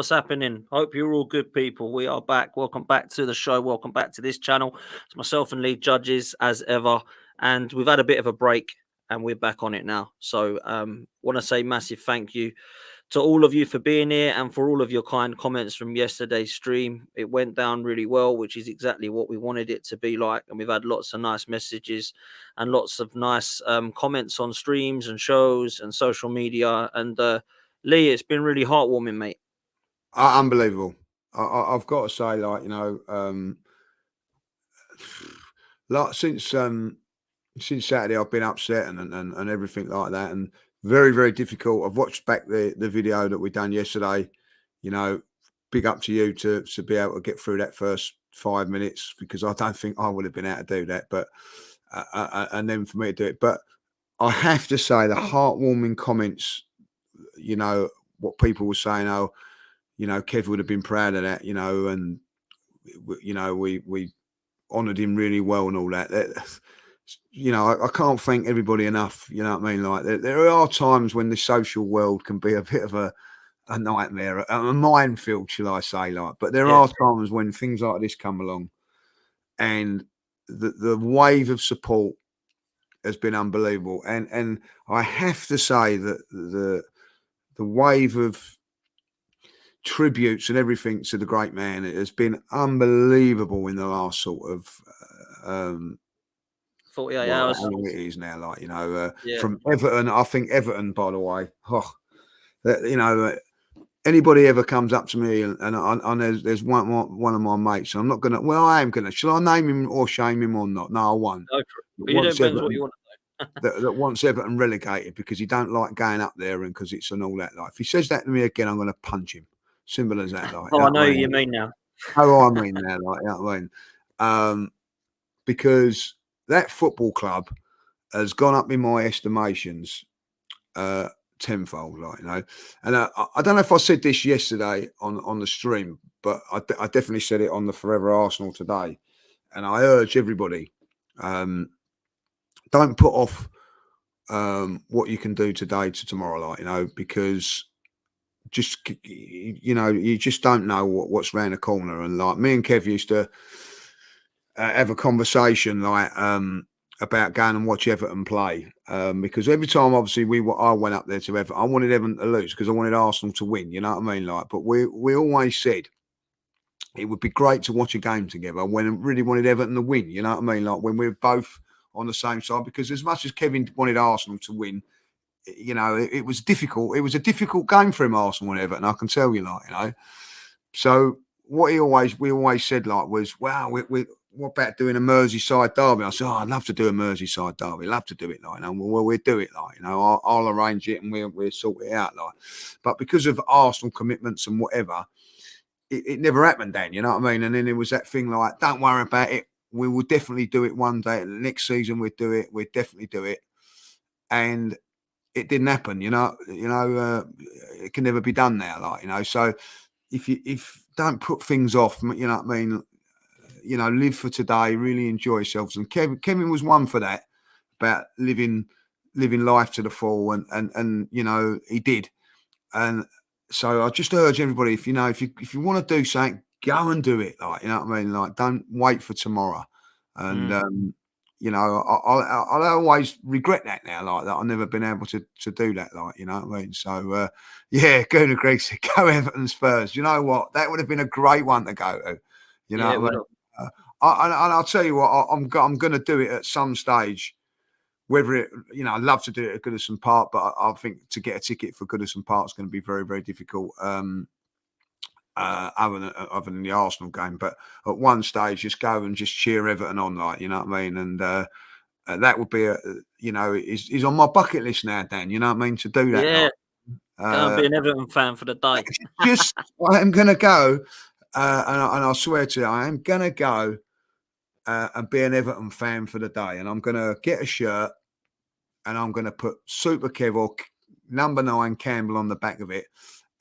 what's happening? Hope you're all good, people. We are back. Welcome back to the show. Welcome back to this channel. It's myself and lead judges as ever, and we've had a bit of a break, and we're back on it now. So, want to say massive thank you to all of you for being here and for all of your kind comments from yesterday's stream. It went down really well, which is exactly what we wanted it to be like. And we've had lots of nice messages and lots of nice comments on streams and shows and social media. And Lee, it's been really heartwarming, mate. Unbelievable. I've got to say, like, you know, like since Saturday, I've been upset and everything like that, and very, very difficult. I've watched back the video that we done yesterday. You know, big up to you to be able to get through that first 5 minutes, because I don't think I would have been able to do that. But and then for me to do it, but I have to say the heartwarming comments. You know what people were saying. Oh, you know, Kev would have been proud of that. You know, and you know we honoured him really well and all that. You know, I can't thank everybody enough. You know what I mean? Like there are times when the social world can be a bit of a nightmare, a minefield, shall I say? Like, but there are times when things like this come along, and the wave of support has been unbelievable. And I have to say that the wave of tributes and everything to the great man, it has been unbelievable in the last sort of 48 hours. How long it is now, like, you know, from Everton. I think Everton, by the way, you know, anybody ever comes up to me and there's one of my mates, and I'm not gonna. Well, I am gonna. Shall I name him or shame him or not? No, I won't. But you don't depends what you want to know. that wants Everton relegated because he don't like going up there and because it's and all that. Like, if he says that to me again, I'm going to punch him. Simple as that. Like, oh, I know what you mean now. Oh, I mean now, like, you know what I mean? Because that football club has gone up in my estimations tenfold, like, you know. And I don't know if I said this yesterday on the stream, but I definitely said it on the Forever Arsenal today. And I urge everybody, don't put off what you can do today to tomorrow, like, you know, because just, you know, you just don't know what's around the corner. And like me and Kev used to have a conversation like about going and watch Everton play, because every time obviously I went up there to Everton, I wanted Everton to lose because I wanted Arsenal to win, you know what I mean? Like, but we always said it would be great to watch a game together when I really wanted Everton to win, you know what I mean? Like when we're both on the same side, because as much as Kevin wanted Arsenal to win, you know, it was difficult. It was a difficult game for him, Arsenal and Everton, I can tell you, like, you know. So what we always said, like, was, wow, what about doing a Merseyside derby? I said, oh, I'd love to do a Merseyside derby. Love to do it, like, you know. Well, we'll do it, like, you know. I'll arrange it and we'll sort it out, like. But because of Arsenal commitments and whatever, it never happened then, you know what I mean? And then there was that thing like, don't worry about it. We will definitely do it one day. Next season we'll do it. We'll definitely do it. And it didn't happen, you know. It can never be done now, like, you know. So if don't put things off, you know what I mean. You know, live for today, really enjoy yourselves. And Kevin was one for that, about living life to the full, and you know, he did. And so I just urge everybody, if you want to do something, go and do it, like, you know what I mean. Like, don't wait for tomorrow. And you know, I'll always regret that now, like that I've never been able to do that, like, you know what I mean. So yeah, Gunnar Greg said, go Everton Spurs. You know what? That would have been a great one to go to. You know what I mean? And I'll tell you what, I'm going to do it at some stage. Whether it, you know, I'd love to do it at Goodison Park, but I think to get a ticket for Goodison Park is going to be very, very difficult. Other than the Arsenal game, but at one stage, just go and just cheer Everton on, like, you know what I mean. And that would be you know, is on my bucket list now, Dan. You know what I mean, to do that. Yeah, gonna be an Everton fan for the day. Just, I am gonna go, and I swear to you, I am gonna go and be an Everton fan for the day, and I'm gonna get a shirt, and I'm gonna put Super Kev or number 9 Campbell on the back of it,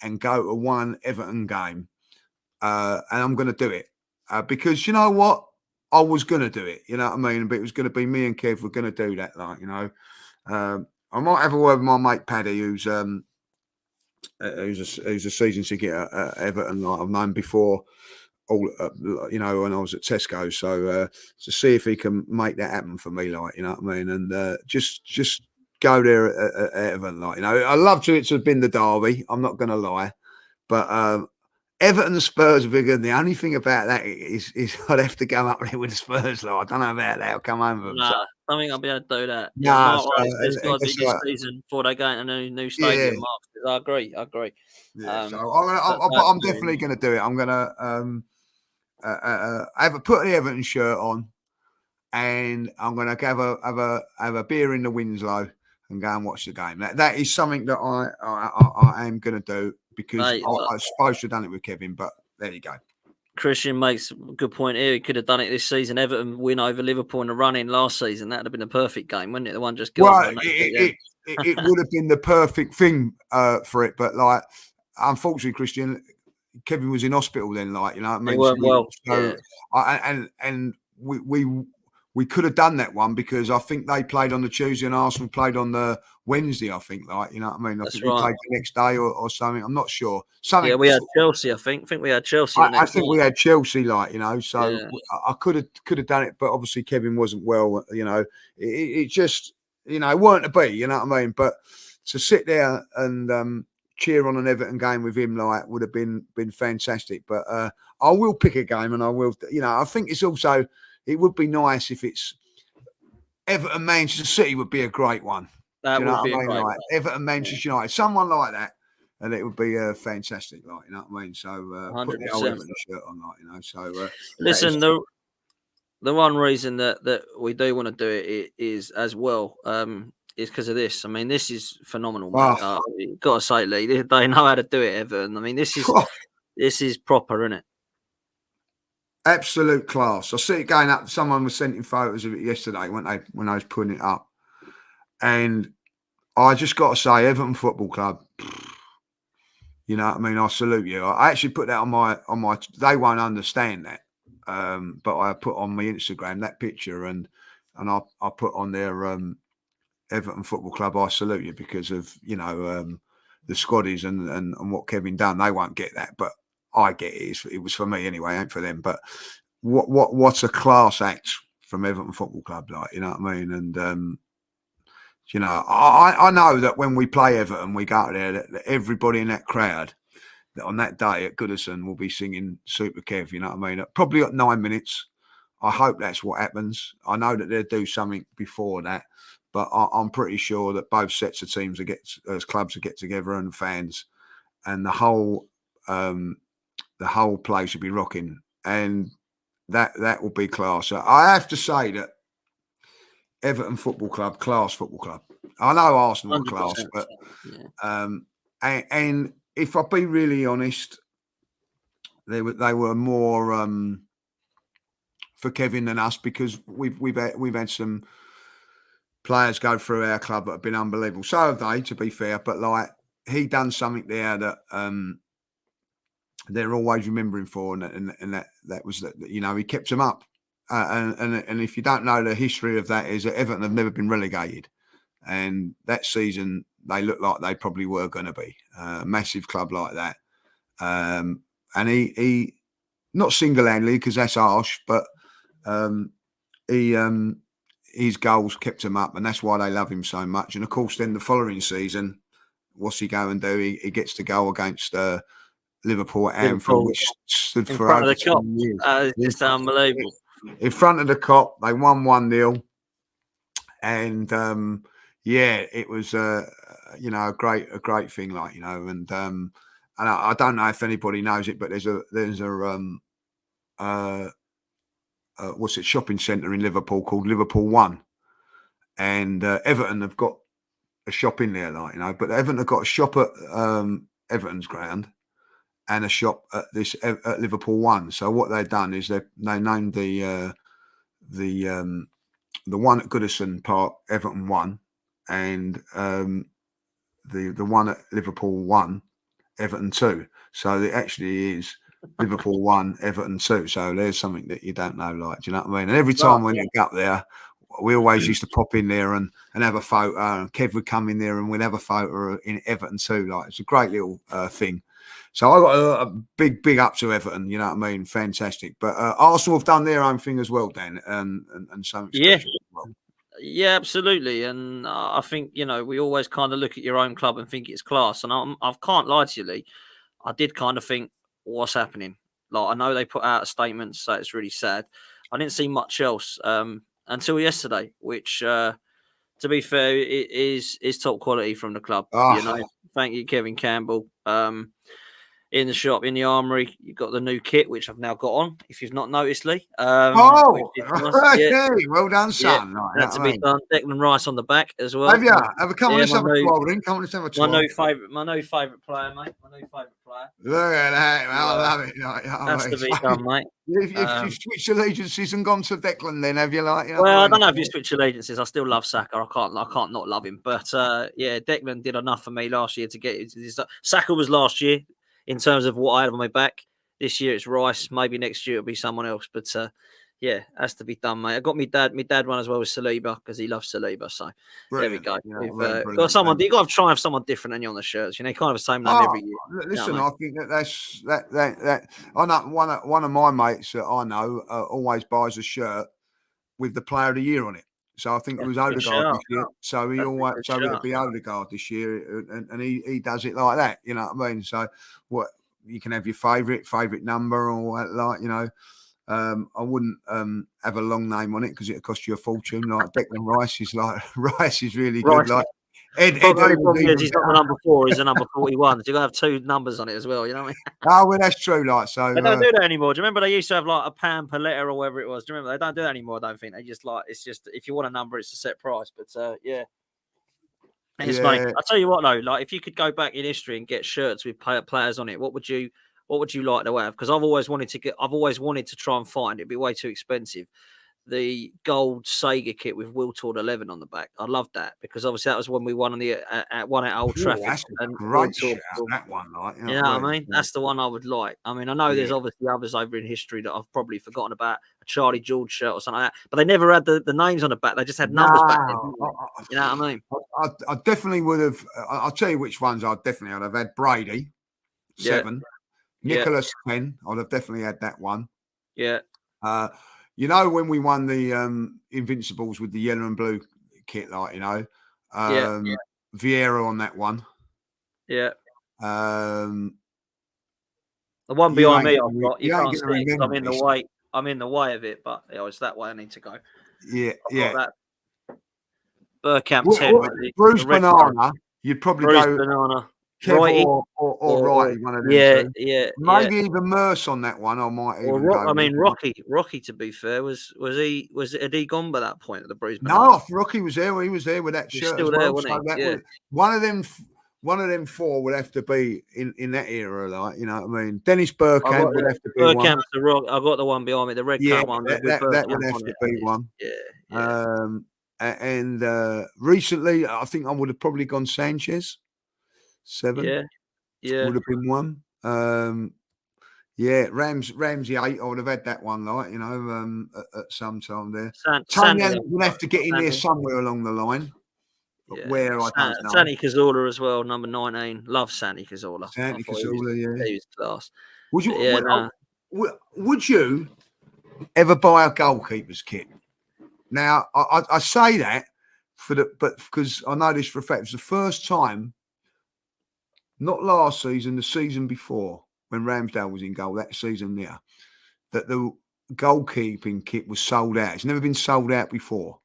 and go to one Everton game, and I'm going to do it because, you know what, I was going to do it, you know what I mean, but it was going to be me and Kev were going to do that, like, you know. I might have a word with my mate Paddy, who's who's a season ticket at Everton, like I've known before. All you know, when I was at Tesco, so to see if he can make that happen for me, like, you know what I mean, and just go there at Everton, like, you know, I love to have been the derby. I'm not going to lie, but Everton and Spurs are bigger. The only thing about that is I'd have to go up there with the Spurs, like, I don't know about that. I'll come home with them. Nah, I don't think I'll be able to do that. No, Mark so Rice, there's got to be it's this like, season before they go into a new yeah, stadium. Mark, I agree. yeah. So But I'm definitely going to do it. I'm going to put the Everton shirt on, and I'm going to have a beer in the Winslow and go and watch the game. That is something that I am going to do, because mate, I was supposed to have done it with Kevin, but there you go. Christian makes a good point here. He could have done it this season. Everton win over Liverpool in the run-in last season. That would have been a perfect game, wouldn't it? The one just gone. Well, it would have been the perfect thing for it, but like, unfortunately, Christian, Kevin was in hospital then, like, you know what I mean? They weren't well. So, Yeah. and we could have done that one, because I think they played on the Tuesday and Arsenal played on the Wednesday, I think, like, you know what I mean? I think we played the next day or something. I'm not sure. Something. Yeah, we had Chelsea, I think. I think we had Chelsea the I next think night. we had Chelsea, like, you know, so Yeah. I could have done it, but obviously Kevin wasn't well, you know. It just, you know, it weren't to be, you know what I mean? But to sit there and cheer on an Everton game with him, like, would have been fantastic. But I will pick a game, and I will, you know, I think it's also, it would be nice if it's Everton Manchester City would be a great one. That Do you know would be what I a mean? great Like Everton Manchester United, someone like that. And it would be fantastic, like, you know what I mean? So put the old 100%. Everton shirt on, like, you know. So Listen, the one reason that we do want to do it is as well is because of this. I mean, this is phenomenal, mate. Got to say, Lee, they know how to do it, Everton. I mean, this is proper, isn't it? Absolute class. I see it going up. Someone was sending photos of it yesterday when I was putting it up, and I just got to say, Everton Football Club. You know what I mean? I salute you. I actually put that on my. They won't understand that, but I put on my Instagram that picture, and I put on their Everton Football Club. I salute you, because of, you know, the squaddies and what Kevin done. They won't get that, but I get it. It was for me anyway, ain't for them. But what's a class act from Everton Football Club, like, you know what I mean? And you know, I know that when we play Everton, we go out there, that everybody in that crowd, that on that day at Goodison, will be singing Super Kev, you know what I mean? Probably at 9 minutes. I hope that's what happens. I know that they'll do something before that, but I'm pretty sure that both sets of teams as clubs will get together, and fans, and the whole place will be rocking, and that will be class. So I have to say that Everton Football Club, class football club. I know Arsenal are class, but and if I be really honest, they were more for Kevin than us, because we've had some players go through our club that have been unbelievable. So have they, to be fair. But like, he done something there that they're always remembering for, and that was that, you know, he kept them up. And if you don't know, the history of that is that Everton have never been relegated, and that season they looked like they probably were going to be a massive club like that. And he not single-handedly, because that's harsh, but his goals kept him up, and that's why they love him so much. And of course, then the following season, what's he go and do? He gets to go against Liverpool at Anfield, which stood for over 20 years. It's unbelievable. In front of the Cop, they won 1-0, and it was you know, a great thing, like, you know. And I don't know if anybody knows it, but there's a what's it, shopping centre in Liverpool called Liverpool One, and Everton have got a shop in there, like, you know. But Everton have got a shop at Everton's ground, and a shop at at Liverpool One. So what they've done is they named the one at Goodison Park Everton One, and the one at Liverpool One Everton Two. So it actually is Liverpool 1, Everton 2. So there's something that you don't know, like, do you know what I mean? And every time when you get up there, we always used to pop in there and have a photo. And Kev would come in there and we'd have a photo in Everton too. Like, it's a great little thing. So I got a big up to Everton. You know what I mean? Fantastic. But Arsenal have done their own thing as well, Dan, and something special as well. Yeah, absolutely. And I think, we always kind of look at your own club and think it's class. And I can't lie to you, Lee. I did kind of think, what's happening? Like, I know they put out a statement to say it's really sad. I didn't see much else until yesterday, which, to be fair, it is top quality from the club. Thank you, Kevin Campbell. In the shop, in the armory, you've got the new kit, which I've now got on, if you've not noticed, Lee. Well done, son. Yeah, right, that's to be done. Declan Rice on the back as well. Have you? Come on, let's have a twirl, then. Come on, let's have a twirl. My new favourite player, mate. My new favourite player. Look at that, man. I love it. That's to be done, mate. If you switched allegiances and gone to Declan, then have you? Well, I don't know if you switch allegiances. I still love Saka. I can't not love him. But Declan did enough for me last year to get it. Saka was last year in terms of what I had on my back. This year it's Rice. Maybe next year it'll be someone else. But has to be done, mate. I got my dad one as well with Saliba because he loves Saliba. So brilliant. There we go. We've got someone. You got to try and have someone different than you on the shirts. Kind of the same name every year. Listen, I think that's that. I know one of my mates that I know always buys a shirt with the Player of the Year on it. So I think it was Odegaard this year. So it'll be Odegaard this year, and he does it like that. You know what I mean? So what you can have your favourite number or I wouldn't have a long name on it because it'll cost you a fortune. Like Declan Rice is Rice is really good. Like Ed he's not the number 4, he's the number 41. So you've got to have 2 numbers on it as well, you know what I mean? Oh, well, that's true. Like, so they don't do that anymore. Do you remember they used to have like a Pam per letter or whatever it was? Do you remember? They don't do that anymore, I don't think. They just it's just if you want a number, it's a set price. But it's funny. I'll tell you what though, like if you could go back in history and get shirts with players on it, what would you like to have? Because I've always wanted to try and find, it'd be way too expensive, the gold Sega kit with Will Tord 11 on the back. I loved that because obviously that was when we won on the one at Old Trafford. That's a great shout, that one, you know what I mean? That's the one I would like. I mean, I know there's obviously others over in history that I've probably forgotten about, a Charlie George shirt or something like that, but they never had the names on the back. They just had numbers back then. You know what I mean? I definitely would have. I'll tell you which ones I'd have had. Brady 7. Nicholas 10. I'd have definitely had that one. Yeah. When we won the Invincibles with the yellow and blue kit, Vieira on that one. Yeah. The one behind me, I've got. You can't see it. I'm in the way. I'm in the way of it, but it's that way I need to go. Yeah. That Burkamp 10. Bruce Banana. You'd probably go Banana. Kev or Righty, one of them. Yeah. Maybe even Merce on that one. I might even Rocky. To be fair, had he gone by that point at the Bruce? No, Rocky was there. He was there with that shirt. Still there, wasn't he? One of them 4 would have to be in that era, like, you know what I mean. Dennis Burkamp would have to be Burkamp's the rock. I got the one behind me, the red cut one. That would have to be one. Yeah. And recently, I think I would have probably gone Sanchez. 7. Yeah. Would have been one. Ramsey 8. I would have had that one, at some time there. Tony would have to get in there somewhere along the line. Where I don't know. Santi Cazorla as well, number 19. Love Santi Cazorla. Santi Cazorla, he was class. Would you ever buy a goalkeeper's kit? Now, I say that because I know this for a fact. It was the first time. Not last season, the season before, when Ramsdale was in goal, that season there, that the goalkeeping kit was sold out. It's never been sold out before.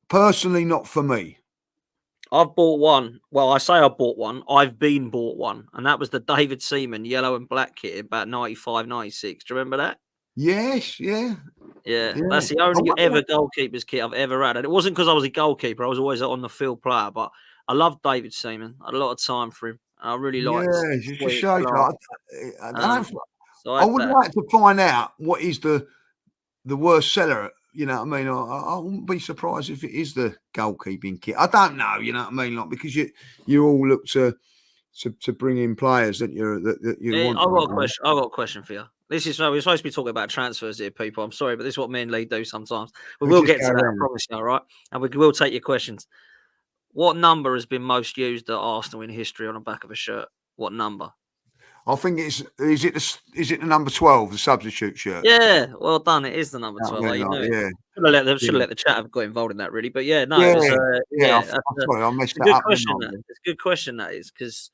Personally, not for me. I've bought one. Well, I say I bought one. I've been bought one. And that was the David Seaman yellow and black kit about 95, 96. Do you remember that? Yes, yeah. That's the only ever goalkeeper's kit I've ever had. And it wasn't because I was a goalkeeper. I was always on the field player, but I love David Seaman. I had a lot of time for him. I really liked it. I would like to find out what is the worst seller. You know what I mean? I wouldn't be surprised if it is the goalkeeping kit. I don't know. You know what I mean? Like, because you all look to bring in players that you want. I've got a question for you. This is we're supposed to be talking about transfers here, people. I'm sorry, but this is what me and Lee do sometimes. We We will just get go to that, I around. promise you, all right? And we will take your questions. What number has been most used at Arsenal in history on the back of a shirt? What number? I think is it the number 12, the substitute shirt? Yeah, well done. It is the number I 12. mean, You like, knew it. yeah, Should have yeah, let the chat have got involved in that, really. But yeah, no, it was. yeah, yeah. Yeah, I'm sorry, I messed it's a that good up. Didn't question. I? That it's a good question. That is because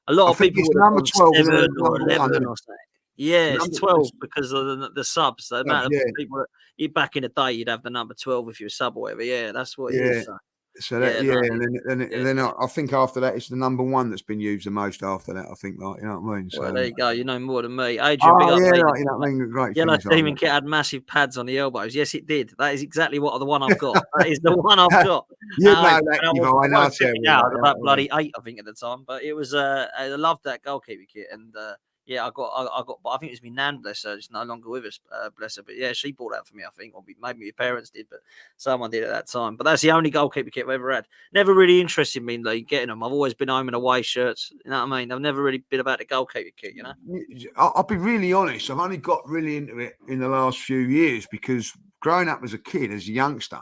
a lot I of think people it's would have number gone 12 and then 7 or number 1, 11 isn't it? or something. Yeah, The it's number, 12 because of the subs. The amount of yeah, people back in the day, you'd have the number 12 if you were sub or whatever. Yeah, that's what it yeah. is. So, So that, yeah, yeah, no, and yeah. then I think after that it's the number 1 that's been used the most after that. I think, like, you know what I mean. Well, So, there you go. You know more than me. Adrian, big oh up, yeah, mate. like, you know what I mean. Great Yellow things like Demon Kit had massive pads on the elbows. Yes, it did. That is exactly the one I've got. That is the one I've that. got. You know And that, I Yvonne. I won't tell check it you, out. I like, was you know about what I mean. bloody 8, I think, at the time. But it was. I loved that goalkeeper kit, and yeah, I got. But I think it was my nan, bless her. She's no longer with us, bless her. But yeah, she bought that for me, I think, or maybe my parents did, but someone did at that time. But that's the only goalkeeper kit I've ever had. Never really interested me in like, getting them. I've always been home and away shirts. You know what I mean? I've never really been about the goalkeeper kit. You know. I'll be really honest. I've only got really into it in the last few years because growing up as a kid, as a youngster,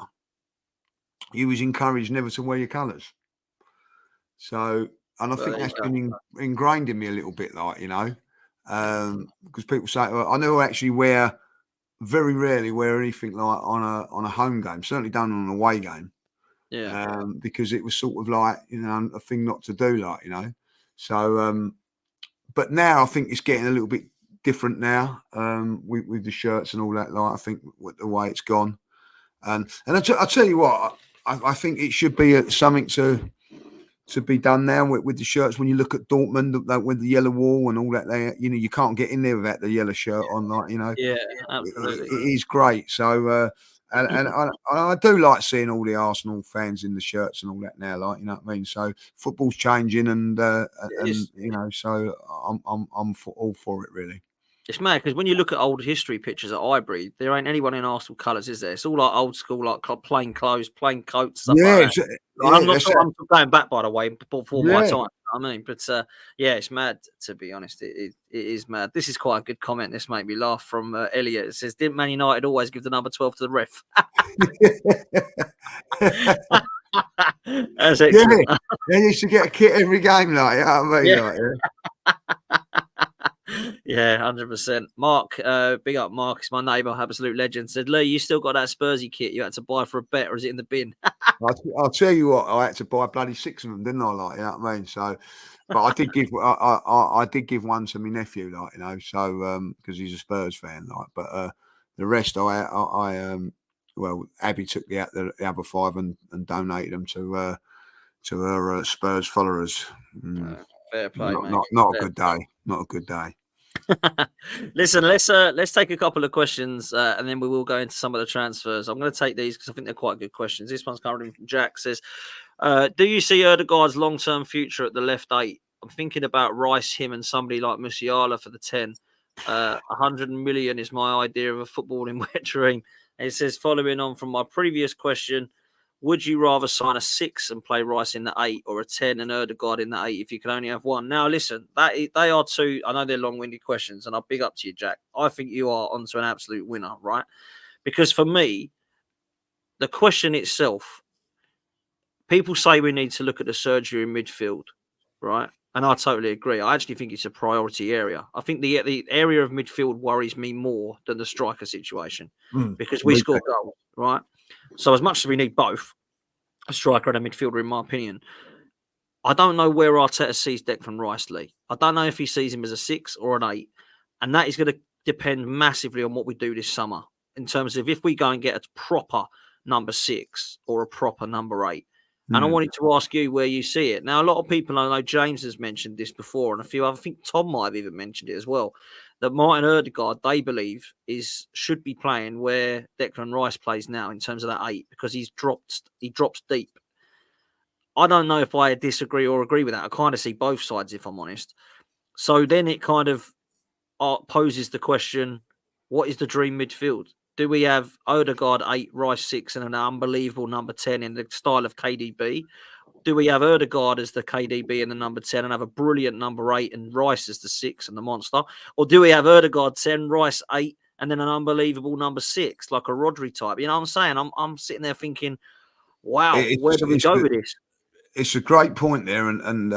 you was encouraged never to wear your colours. So, and I Well, think there you that's go. been ingrained in me a little bit, like, you know, because people say, well, I never actually very rarely wear anything like on a home game. Certainly done on an away game. Yeah. Because it was sort of like, you know, a thing not to do, like, you know. So, but now I think it's getting a little bit different now, with the shirts and all that. Like, I think with the way it's gone, and I tell you what, I think it should be something to be done now with the shirts. When you look at Dortmund, with the yellow wall and all that, there, you know, you can't get in there without the yellow shirt on. Like, you know, Yeah, it absolutely. is great. So, and I do like seeing all the Arsenal fans in the shirts and all that now. Like, you know what I mean. So football's changing, and It is. you know, so I'm all for it, really. It's mad because when you look at old history pictures at Highbury, there ain't anyone in Arsenal colours, is there? It's all like old school, like plain clothes, plain coats, stuff like Yeah, that. I'm yeah, not that's sure. it. I'm going back, by the way, before my Yeah. time. I mean, but yeah, it's mad to be honest. It is mad. This is quite a good comment. This made me laugh from Elliot. It says, "Didn't Man United always give the number 12 to the ref?" That's Yeah, excellent. they used to get a kit every game, like, you know what I mean? Yeah. Like, Yeah, 100%. Mark, big up Mark. It's my neighbour, absolute legend. Said, Lee, you still got that Spursy kit you had to buy for a bet, or is it in the bin? I'll tell you what, I had to buy bloody 6 of them, didn't I? Like, you know what I mean? So, but I did give one to my nephew, like, you know, so because he's a Spurs fan, like, but the rest well, Abby took the other 5 and donated them to her Spurs followers. Fair play, mate. Not a Fair good day. Not a good day. Listen, let's take a couple of questions and then we will go into some of the transfers. I'm going to take these because I think they're quite good questions. This one's coming from Jack. Says, do you see Erdegaard's long-term future at the left 8? I'm thinking about Rice, him, and somebody like Musiala for the 10. 100 million is my idea of a footballing wet dream. And it says, following on from my previous question, would you rather sign a 6 and play Rice in the 8, or a 10 and Erdegaard in the 8 if you could only have one? Now, listen, they are two. I know they're long-winded questions, and I'll big up to you, Jack. I think you are onto an absolute winner, right? Because for me, the question itself, people say we need to look at the surgery in midfield, right? And I totally agree. I actually think it's a priority area. I think the area of midfield worries me more than the striker situation because we score goals, right? So as much as we need both, a striker and a midfielder, in my opinion, I don't know where Arteta sees Declan Rice, Lee. I don't know if he sees him as a 6 or an 8. And that is going to depend massively on what we do this summer in terms of if we go and get a proper number 6 or a proper number 8. And I wanted to ask you where you see it. Now, a lot of people, I know James has mentioned this before, and a few, I think Tom might have even mentioned it as well, that Martin Erdegaard, they believe, should be playing where Declan Rice plays now in terms of that 8 because he drops deep. I don't know if I disagree or agree with that. I kind of see both sides, if I'm honest. So then it kind of poses the question, what is the dream midfield? Do we have Odegaard 8, Rice 6, and an unbelievable number 10 in the style of KDB? Do we have Erdegaard as the KDB and the number 10 and have a brilliant number 8 and Rice as the 6 and the monster? Or do we have Erdegaard 10, Rice 8, and then an unbelievable number 6, like a Rodri type? You know what I'm saying? I'm sitting there thinking, wow, where do we go with this? It's a great point there. And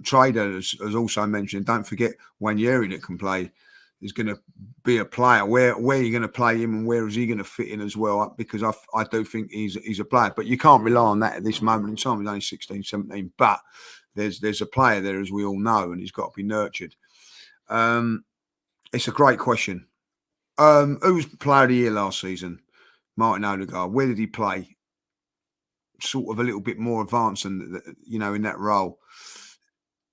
Trader has also mentioned, don't forget Wanyeri that can play is going to be a player. Where are you going to play him and where is he going to fit in as well? Because I do think he's a player, but you can't rely on that at this moment in time. He's only 16, 17, but there's a player there, as we all know, and he's got to be nurtured. It's a great question. Who was player of the year last season? Martin Odegaard. Where did he play? Sort of a little bit more advanced and in that role.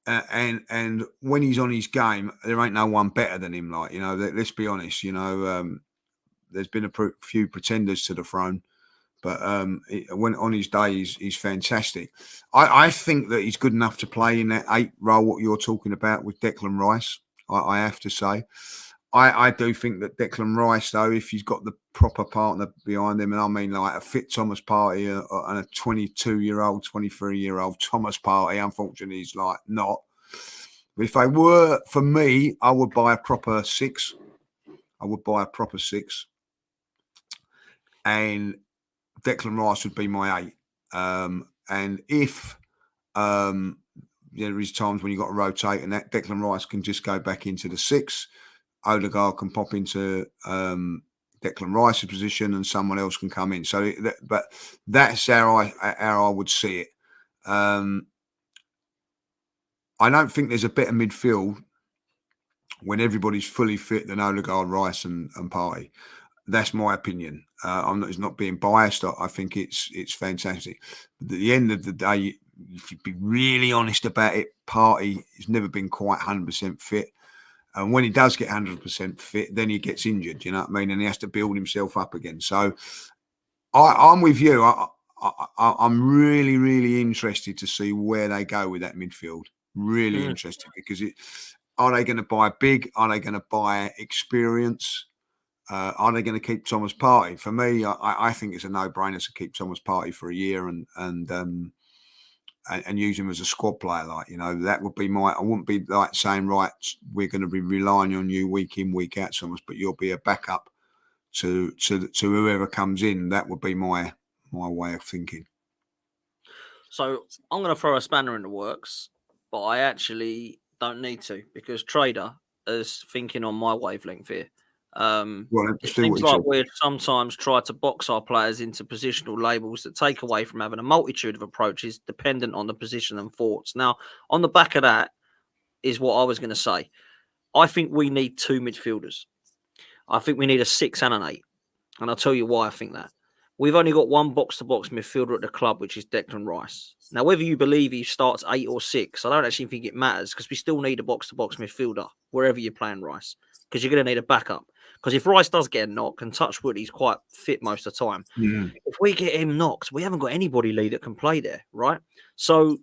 And when he's on his game, there ain't no one better than him. Let's be honest. There's been a few pretenders to the throne, but when on his day, he's fantastic. I think that he's good enough to play in that 8 role. What you're talking about with Declan Rice, I have to say. I do think that Declan Rice, though, if he's got the proper partner behind him, and I mean like a fit Thomas Partey and a 22-year-old, 23-year-old Thomas Partey, unfortunately, he's like not. But if they were, for me, I would buy a proper 6. And Declan Rice would be my 8. And if there is times when you've got to rotate and that Declan Rice can just go back into the 6, Odegaard can pop into Declan Rice's position and someone else can come in. But that's how I would see it. I don't think there's a better midfield when everybody's fully fit than Odegaard, Rice and Partey. That's my opinion. It's not being biased. I think it's fantastic. But at the end of the day, if you be really honest about it, Partey has never been quite 100% fit. And when he does get 100% fit, then he gets injured, you know what I mean? And he has to build himself up again. So I'm with you. I'm really, really interested to see where they go with that midfield. Really interested because are they going to buy big? Are they going to buy experience? Are they going to keep Thomas Partey? For me, I think it's a no-brainer to keep Thomas Partey for a year and use him as a squad player. That would be I wouldn't be like saying, right, we're going to be relying on you week in, week out, Thomas, but you'll be a backup to whoever comes in. That would be my way of thinking. So I'm going to throw a spanner in the works, but I actually don't need to because Trader is thinking on my wavelength here. It seems like we sometimes try to box our players into positional labels that take away from having a multitude of approaches dependent on the position and thoughts. Now, on the back of that is what I was going to say. I think we need 2 midfielders. I think we need a 6 and an 8. And I'll tell you why I think that. We've only got one box-to-box midfielder at the club, which is Declan Rice. Now, whether you believe he starts 8 or 6, I don't actually think it matters because we still need a box-to-box midfielder wherever you're playing Rice because you're going to need a backup. Because if Rice does get a knock, and touch wood, he's quite fit most of the time. If we get him knocked, we haven't got anybody, Lee, that can play there, right? So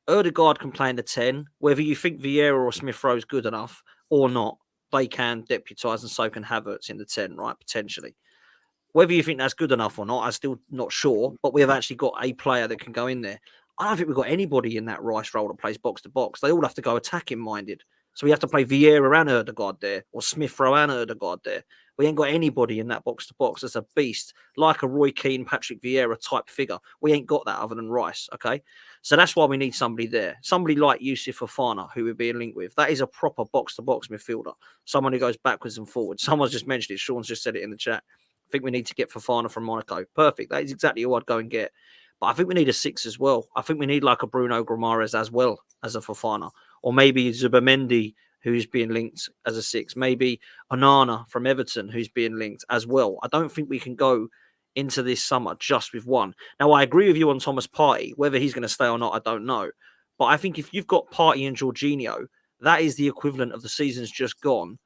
Erdegaard can play in the 10. Whether you think Vieira or Smith Rowe's good enough or not, they can deputise and so can Havertz in the 10, right? Potentially. Whether you think that's good enough or not, I'm still not sure. But we have actually got a player that can go in there. I don't think we've got anybody in that Rice role that plays box to box. They all have to go attacking minded. So we have to play Vieira and Erdegaard there, or Smith Rowe and Erdegaard there. We ain't got anybody in that box to box that's a beast, like a Roy Keane, Patrick Vieira type figure. We ain't got that other than Rice, okay? So that's why we need somebody there. Somebody like Yusuf Fofana, who we're being linked with. That is a proper box to box midfielder. Someone who goes backwards and forwards. Someone's just mentioned it. Sean's just said it in the chat. I think we need to get Fofana from Monaco. Perfect. That is exactly who I'd go and get. But I think we need a 6 as well. I think we need like a Bruno Guimaraes as well as a Fofana. Or maybe Zubamendi, who's being linked as a 6. Maybe ONANA from Everton, who's being linked as well. I don't think we can go into this summer just with one. Now, I agree with you on Thomas Partey. Whether he's going to stay or not, I don't know. But I think if you've got Partey and Jorginho, that is the equivalent of the season's just gone,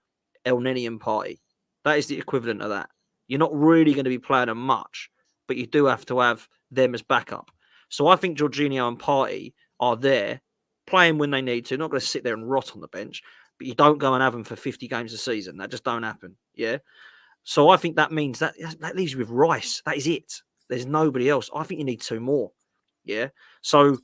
El Neni and Partey. That is the equivalent of that. You're not really going to be playing them much, but you do have to have them as backup. So I think Jorginho and Partey are there, playing when they need to. Not going to sit there and rot on the bench, but you don't go and have them for 50 games a season. That just don't happen. Yeah. So I think that means that leaves you with Rice. That is it. There's nobody else. I think you need 2 more. Yeah. So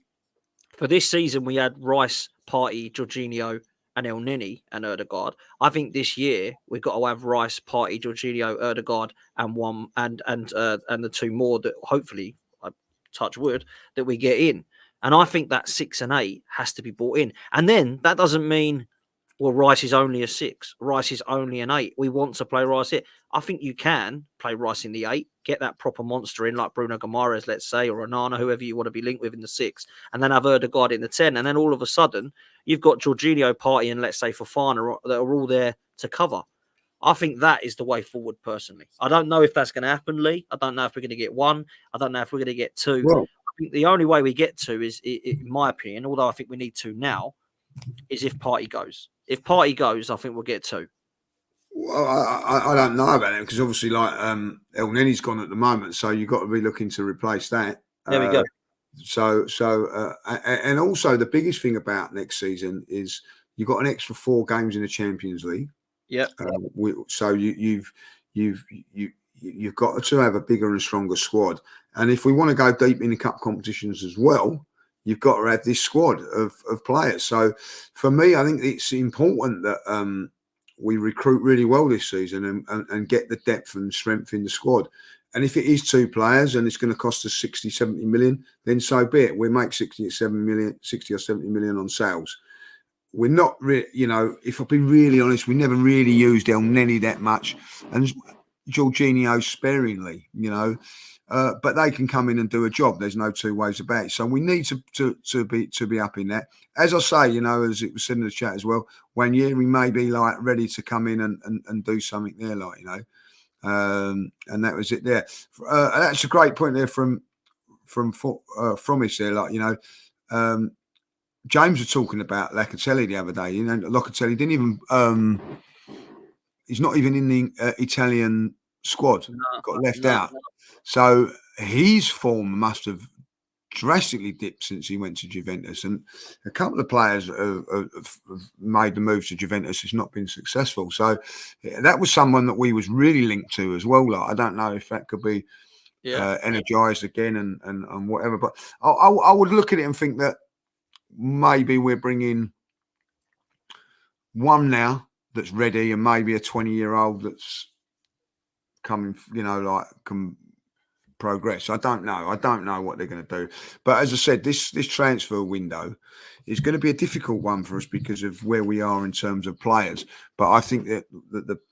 for this season, we had Rice, Partey, Jorginho, and El Nini and Erdegaard. I think this year we've got to have Rice, Partey, Jorginho, Erdegaard, and the two more that hopefully, I touch wood, that we get in. And I think that 6 and 8 has to be brought in. And then that doesn't mean, well, Rice is only a 6. Rice is only an 8. We want to play Rice here. I think you can play Rice in the 8, get that proper monster in, like Bruno Guimaraes, let's say, or ONANA, whoever you want to be linked with in the 6, and then have Erdegaard in the 10. And then all of a sudden, you've got Jorginho, Partey, and let's say Fofana that are all there to cover. I think that is the way forward, personally. I don't know if that's going to happen, Lee. I don't know if we're going to get 1. I don't know if we're going to get 2. Well, I think the only way we get 2 is, in my opinion, although I think we need 2 now, is if Partey goes. If Partey goes, I think we'll get 2. Well, I don't know about it because obviously, like El Nini's gone at the moment, so you've got to be looking to replace that. There we go. And also the biggest thing about next season is you've got an extra 4 games in the Champions League. Yeah. So you've got to have a bigger and stronger squad, and if we want to go deep in the cup competitions as well, you've got to have this squad of players. So for me, I think it's important that we recruit really well this season and get the depth and strength in the squad. And if it is 2 players and it's going to cost us 60, 70 million, then so be it. We make 60 or 70 million on sales. We're not really, if I'll be really honest, we never really used El Neni that much and Jorginho sparingly, but they can come in and do a job. There's no 2 ways about it. So we need to be up in that. As I say, as it was said in the chat as well, when we may be like ready to come in and do something there, and that was it there. That's a great point there from us there, James was talking about Locatelli the other day. Locatelli didn't even he's not even in the Italian squad. Got left out. So his form must have drastically dipped since he went to Juventus. And a couple of players have made the move to Juventus. It's not been successful. So that was someone that we was really linked to as well. I don't know if that could be energized again and whatever. But I would look at it and think that maybe we're bringing 1 now that's ready and maybe a 20-year-old that's coming, can progress. I don't know what they're going to do. But as I said, this transfer window is going to be a difficult one for us because of where we are in terms of players. But I think that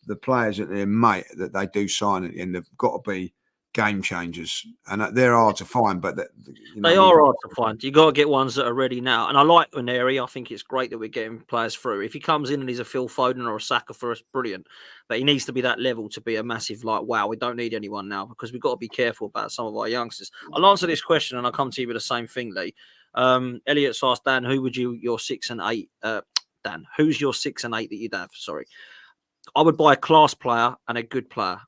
the players that they do sign at the end have got to be game changers, and they're hard to find, but they are hard to find. You got to get ones that are ready now. And I like Uneri. I think it's great that we're getting players through. If he comes in and he's a Phil Foden or a Saka for us, brilliant. But he needs to be that level to be a massive wow. We don't need anyone now because we've got to be careful about some of our youngsters. I'll answer this question and I'll come to you with the same thing, Lee. Elliot's asked Dan, who would your 6 and 8? Dan, who's your 6 and 8 that you'd have? Sorry, I would buy a class player and a good player.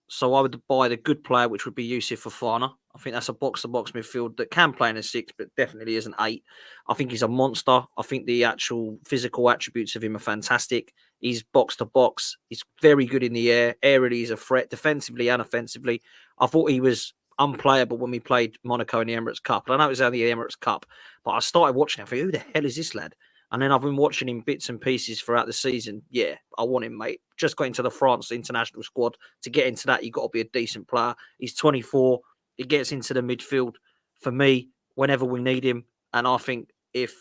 So I would buy the good player, which would be Youssouf Fofana. I think that's a box-to-box midfield that can play in a 6, but definitely is an 8. I think he's a monster. I think the actual physical attributes of him are fantastic. He's box-to-box. He's very good in the air. Aerially, he's a threat, defensively and offensively. I thought he was unplayable when we played Monaco in the Emirates Cup. And I know it was only the Emirates Cup, but I started watching him. I thought, who the hell is this lad? And then I've been watching him bits and pieces throughout the season. Yeah, I want him, mate. Just got into the France international squad. To get into that, you've got to be a decent player. He's 24. He gets into the midfield for me whenever we need him. And I think if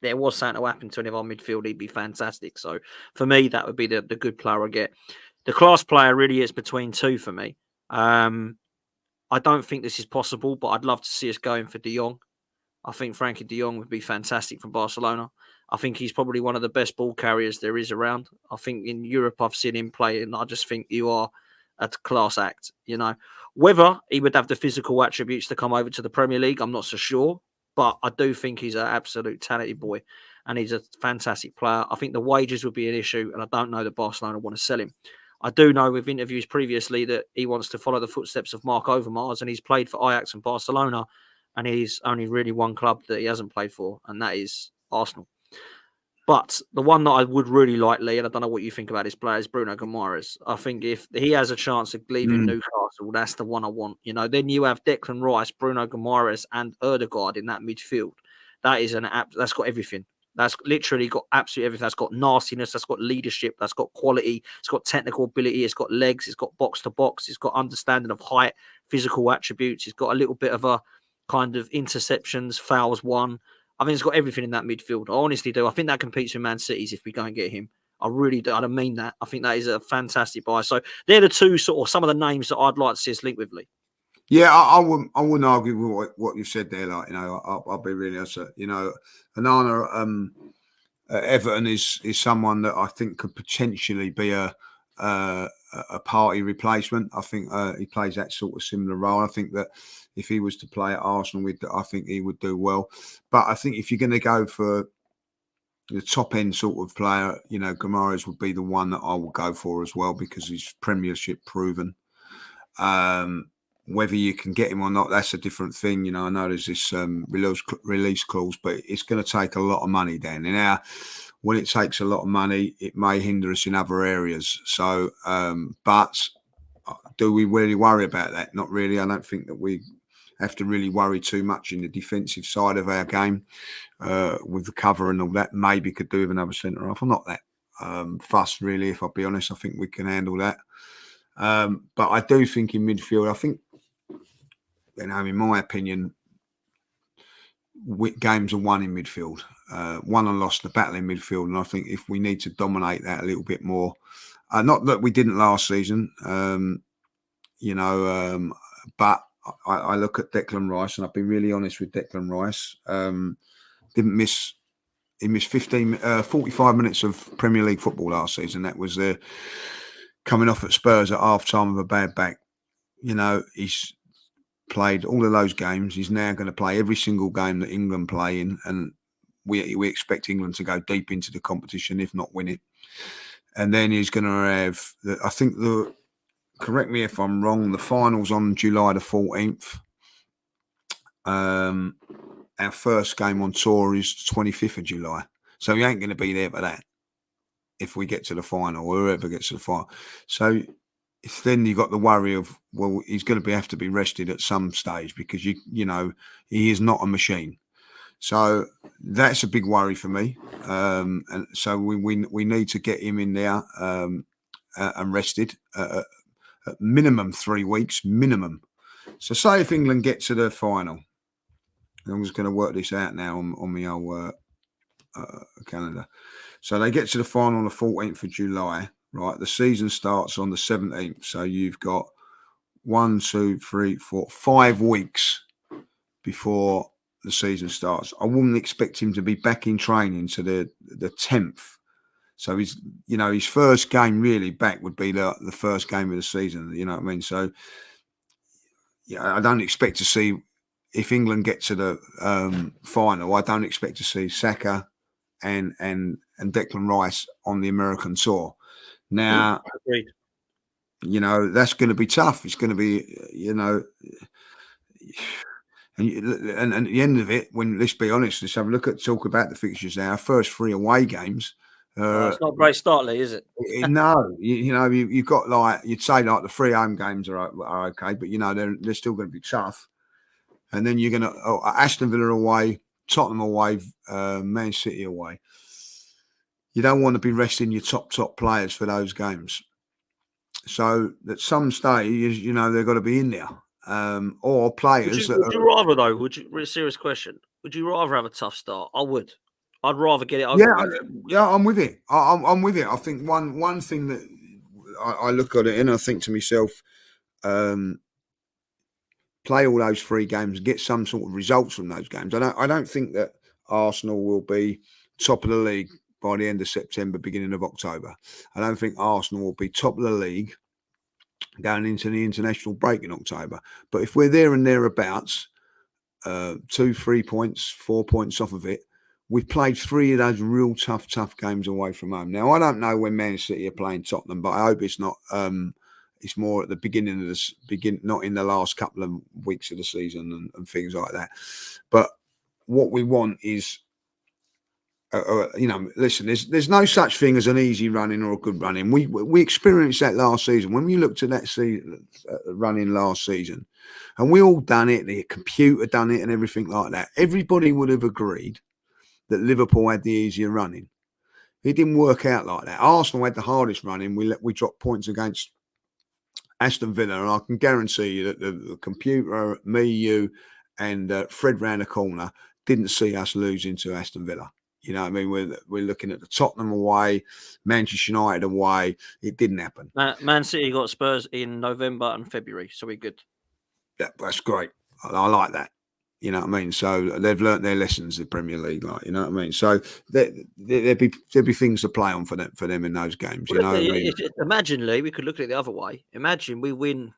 there was something to happen to any of our midfield, he'd be fantastic. So for me, that would be the good player I get. The class player really is between 2 for me. I don't think this is possible, but I'd love to see us going for De Jong. I think Frankie De Jong would be fantastic from Barcelona. I think he's probably one of the best ball carriers there is around. I think in Europe I've seen him play, and I just think you are a class act. Whether he would have the physical attributes to come over to the Premier League, I'm not so sure. But I do think he's an absolute talented boy, and he's a fantastic player. I think the wages would be an issue, and I don't know that Barcelona want to sell him. I do know with interviews previously that he wants to follow the footsteps of Mark Overmars, and he's played for Ajax and Barcelona. And he's only really one club that he hasn't played for, and that is Arsenal. But the one that I would really like, Lee, and I don't know what you think about this player, is Bruno Guimaraes. I think if he has a chance of leaving Newcastle, that's the one I want. Then you have Declan Rice, Bruno Guimaraes, and Ødegaard in that midfield. That is that's got everything. That's literally got absolutely everything. That's got nastiness. That's got leadership. That's got quality. It's got technical ability. It's got legs. It's got box to box. It's got understanding of height, physical attributes. It's got a little bit of a kind of interceptions, fouls won. I think it's got everything in that midfield. I honestly do. I think that competes with Man City's if we go and get him. I really do. I don't mean that. I think that is a fantastic buy. So they're the two some of the names that I'd like to see us linked with, Lee. Yeah, I wouldn't argue with what you said there. Like, I'll be really honest. ONANA, Everton is someone that I think could potentially be a party replacement. I think he plays that sort of similar role. I think that if he was to play at Arsenal, I think he would do well. But I think if you're going to go for the top end sort of player, Guimaraes would be the one that I would go for as well because he's Premiership proven. Whether you can get him or not, that's a different thing. I know there's this release clause, but it's going to take a lot of money down. And now, when it takes a lot of money, it may hinder us in other areas. So, but do we really worry about that? Not really. I don't think that we have to really worry too much in the defensive side of our game with the cover and all that. Maybe could do with another centre half. I'm not that fussed, really, if I'll be honest. I think we can handle that. But I do think in midfield, I think, in my opinion, games are won in midfield. Won and lost the battle in midfield. And I think if we need to dominate that a little bit more, not that we didn't last season, but I look at Declan Rice, and I've been really honest with Declan Rice. He missed 45 minutes of Premier League football last season. That was coming off at Spurs at half time of a bad back. He's played all of those games. He's now going to play every single game that England play in, and we expect England to go deep into the competition, if not win it. And then he's going to have, correct me if I'm wrong, the final's on July the 14th. Our first game on tour is 25th of July. So he ain't going to be there for that if we get to the final, or whoever gets to the final. So then you've got the worry of, well, he's going to have to be rested at some stage because, he is not a machine. So that's a big worry for me. And so we need to get him in there and rested at minimum 3 weeks, minimum. So say if England get to the final, I'm just going to work this out now on my old calendar. So they get to the final on the 14th of July, right? The season starts on the 17th. So you've got 5 weeks before the season starts. I wouldn't expect him to be back in training to the 10th. So his first game really back would be the first game of the season. You know what I mean? So I don't expect to see, if England get to the final, I don't expect to see Saka and Declan Rice on the American tour. Now, Agreed. That's going to be tough. It's going to be, and at the end of it, let's be honest, let's talk about the fixtures now. Our first 3 away games. It's not a great start, Lee, is it? No, you've got you'd say the 3 home games are okay, but they're still going to be tough. And then you're going to Aston Villa away, Tottenham away, Man City away. You don't want to be resting your top players for those games. So at some stage, they've got to be in there. Or players. Would you rather, though? Serious question. Would you rather have a tough start? I would. I'd rather get it over. Yeah, I'm with it. I'm with it. I think one thing that I look at it and I think to myself, play all those 3 games, get some sort of results from those games. I don't think that Arsenal will be top of the league by the end of September, beginning of October. I don't think Arsenal will be top of the league going into the international break in October. But if we're there and thereabouts, 2, 3 points, 4 points off of it, we've played 3 of those real tough games away from home. Now, I don't know when Man City are playing Tottenham, but I hope it's not. It's more at the beginning of this, not in the last couple of weeks of the season and things like that. But what we want is listen, there's no such thing as an easy running or a good running. We experienced that last season when we looked at that running last season, and we all done it. The computer done it and everything like that. Everybody would have agreed that Liverpool had the easier running. It didn't work out like that. Arsenal had the hardest running. We dropped points against Aston Villa, and I can guarantee you that the computer, me, you, and Fred round the corner didn't see us losing to Aston Villa. You know what I mean? We're looking at the Tottenham away, Manchester United away. It didn't happen. Man City got Spurs in November and February, so we're good. That's great. I like that. You know what I mean? So they've learnt their lessons in the Premier League, like, you know what I mean? So there'd be things to play on for them in those games. Well, you know what I mean? Imagine, Lee, we could look at it the other way. Imagine we win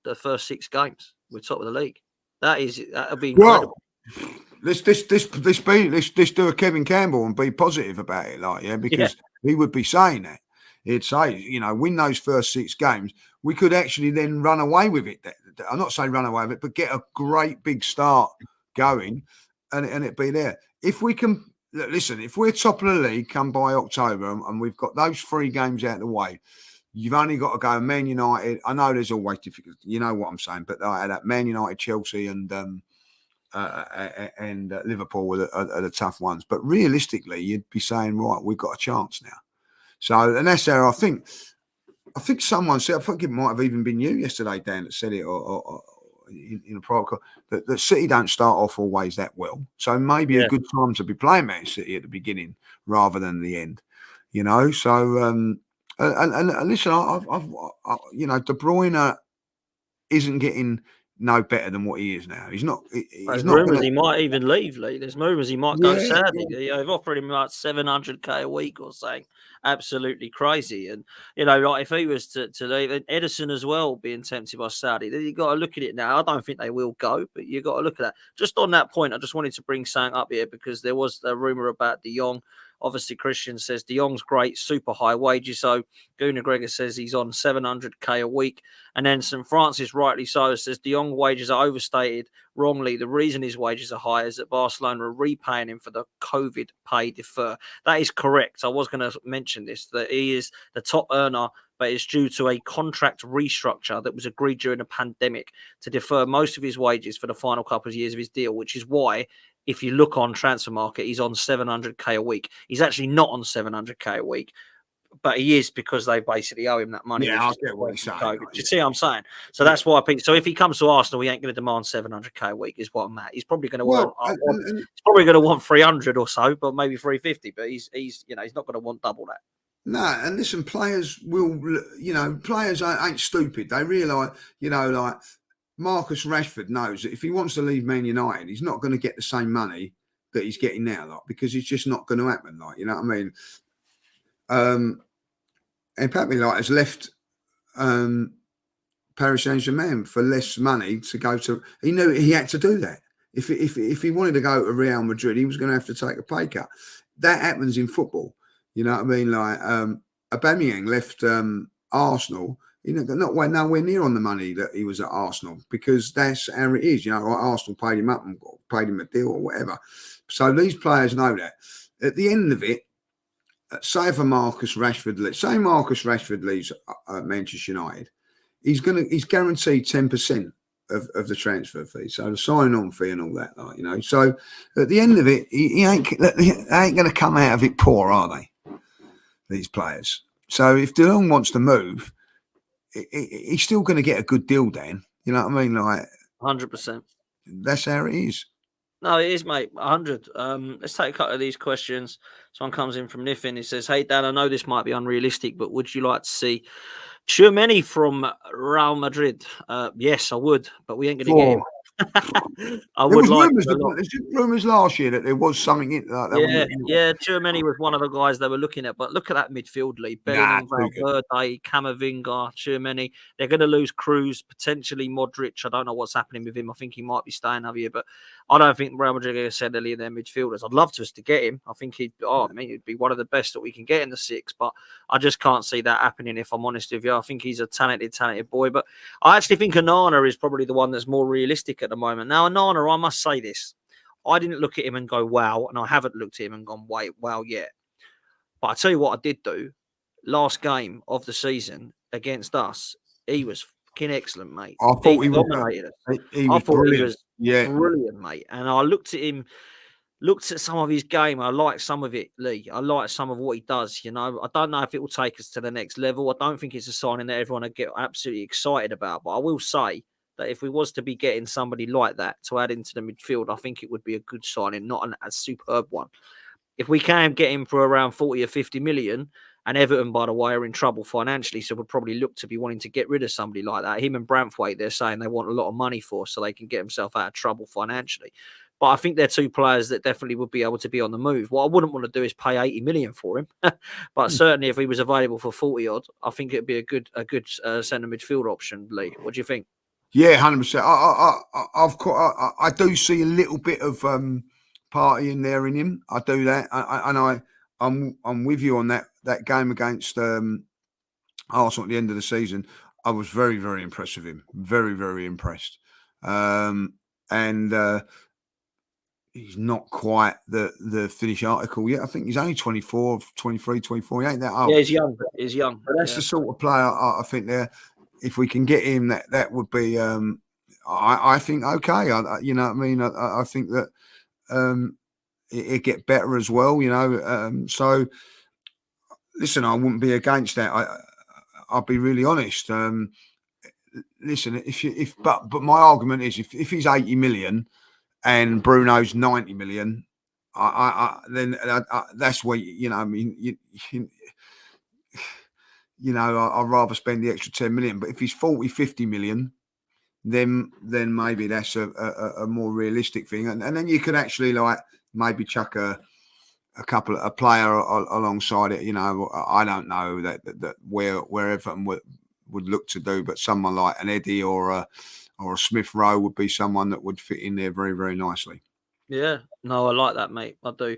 the first 6 games. We're top of the league. That'd be incredible. Well, let's do a Kevin Campbell and be positive about it, like, because he would be saying that. He'd say, win those first 6 games. We could actually then run away with it. I'm not saying run away with it, but get a great big start going, and it'd be there. If we can, listen, if we're top of the league come by October and we've got those 3 games out of the way, you've only got to go Man United. I know there's always difficult, you know what I'm saying, but that Man United, Chelsea, and Liverpool are the tough ones. But realistically, you'd be saying, right, we've got a chance now. So, and that's how I think someone said, I think it might have even been you yesterday, Dan, that said it, or in a private call, that City don't start off always that well. So maybe a good time to be playing Man City at the beginning rather than the end, So, and listen, De Bruyne isn't getting no better than what he is now. He's not. There's rumours he might even leave, Lee. There's rumours he might go Saudi. They've offered him like 700k a week or something. Absolutely crazy. And like if he was to leave, and Edison as well being tempted by Saudi, then you got to look at it now. I don't think they will go, but you got to look at that. Just on that point, I just wanted to bring something up here because there was a rumor about De Jong. Obviously, Christian says De Jong's great, super high wages. So Gunnar Gregor says he's on 700k a week. And then St. Francis, rightly so, says De Jong wages are overstated wrongly. The reason his wages are high is that Barcelona are repaying him for the COVID pay defer. That is correct. I was going to mention this, that he is the top earner, but it's due to a contract restructure that was agreed during the pandemic to defer most of his wages for the final couple of years of his deal, which is why if you look on Transfer Market, he's on 700k a week. He's actually not on 700k a week, but he is because they basically owe him that money. Yeah, I get what you're saying. Do you see what I'm saying? So that's why I think. So if he comes to Arsenal, he ain't going to demand 700k a week. Is what I'm at. He's probably going to want. He's probably going to want 300 or so, but maybe 350. But he's not going to want double that. No, and listen, players will. Players ain't stupid. They realise, like Marcus Rashford knows that if he wants to leave Man United, he's not going to get the same money that he's getting now, like, because it's just not going to happen, like, you know what I mean? And Pape has left Paris Saint-Germain for less money to go to. He knew he had to do that. If he wanted to go to Real Madrid, he was going to have to take a pay cut. That happens in football, you know what I mean? Like Aubameyang left Arsenal. Not nowhere near on the money that he was at Arsenal, because that's how it is. Arsenal paid him up and paid him a deal or whatever. So these players know that. At the end of it, say Marcus Rashford leaves Manchester United, he's guaranteed 10% of the transfer fee. So the sign-on fee and all that, like, So at the end of it, they ain't going to come out of it poor, are they? These players. So if De Jong wants to move, he's still going to get a good deal, Dan. You know what I mean? Like 100%. That's how it is. No, it is, mate. 100. Let's take a couple of these questions. Someone comes in from Niffin. He says, "Hey, Dan, I know this might be unrealistic, but would you like to see Tchouaméni from Real Madrid?" Yes, I would, but we ain't going to get him. I would like. There's rumours last year that there was something in like that. Yeah. Tchouaméni was one of the guys they were looking at, but look at that midfield league: Bellingham, Valverde, Camavinga, Tchouaméni. They're going to lose Cruz, potentially Modric. I don't know what's happening with him. I think he might be staying over here, but I don't think Real Madrid are going to send any of their midfielders. I'd love to get him. I think he'd be one of the best that we can get in the 6, but I just can't see that happening. If I'm honest with you, I think he's a talented boy, but I actually think ONANA is probably the one that's more realistic at the moment. Now, ONANA, I must say this. I didn't look at him and go, wow, and I haven't looked at him and gone, wait, wow, yet. But I tell you what I did do, last game of the season against us, he was fucking excellent, mate. I thought he was. Dominated us. He I was thought he brilliant. was Yeah, brilliant, mate. And I looked at him, looked at some of his game. I like some of it, Lee. I like some of what he does. You know, I don't know if it will take us to the next level. I don't think it's a signing that everyone will get absolutely excited about. But I will say that if we was to be getting somebody like that to add into the midfield, I think it would be a good signing, not a superb one. If we can get him for around 40 or 50 million, and Everton, by the way, are in trouble financially, so would probably look to be wanting to get rid of somebody like that. Him and Branthwaite, they're saying they want a lot of money for so they can get themselves out of trouble financially. But I think they're two players that definitely would be able to be on the move. What I wouldn't want to do is pay 80 million for him. But certainly if he was available for 40 odd, I think it'd be a good centre midfield option, Lee. What do you think? yeah, 100%. I do see a little bit of party in there in him. I do that, I'm with you on that game against Arsenal at the end of the season. I was very, very impressed with him. Very, very impressed. He's not quite the finished article yet. I think he's only 24, 23, 24. He ain't that old. Yeah, he's young. He's young. But that's the sort of player I think there. If we can get him, that would be. I think okay. You know what I mean. I think that it get better as well. You know. So listen, I wouldn't be against that. I'll be really honest. Listen, but my argument is if he's 80 million and Bruno's 90 million, then that's where you know. I mean, you know, I'd rather spend the extra 10 million. But if he's 40, 50 million, then maybe that's a more realistic thing. And then you could actually like maybe chuck a player alongside it. You know, I don't know that where Everton would look to do, but someone like an Eddie or a Smith Rowe would be someone that would fit in there very, very nicely. Yeah, no, I like that, mate. I do.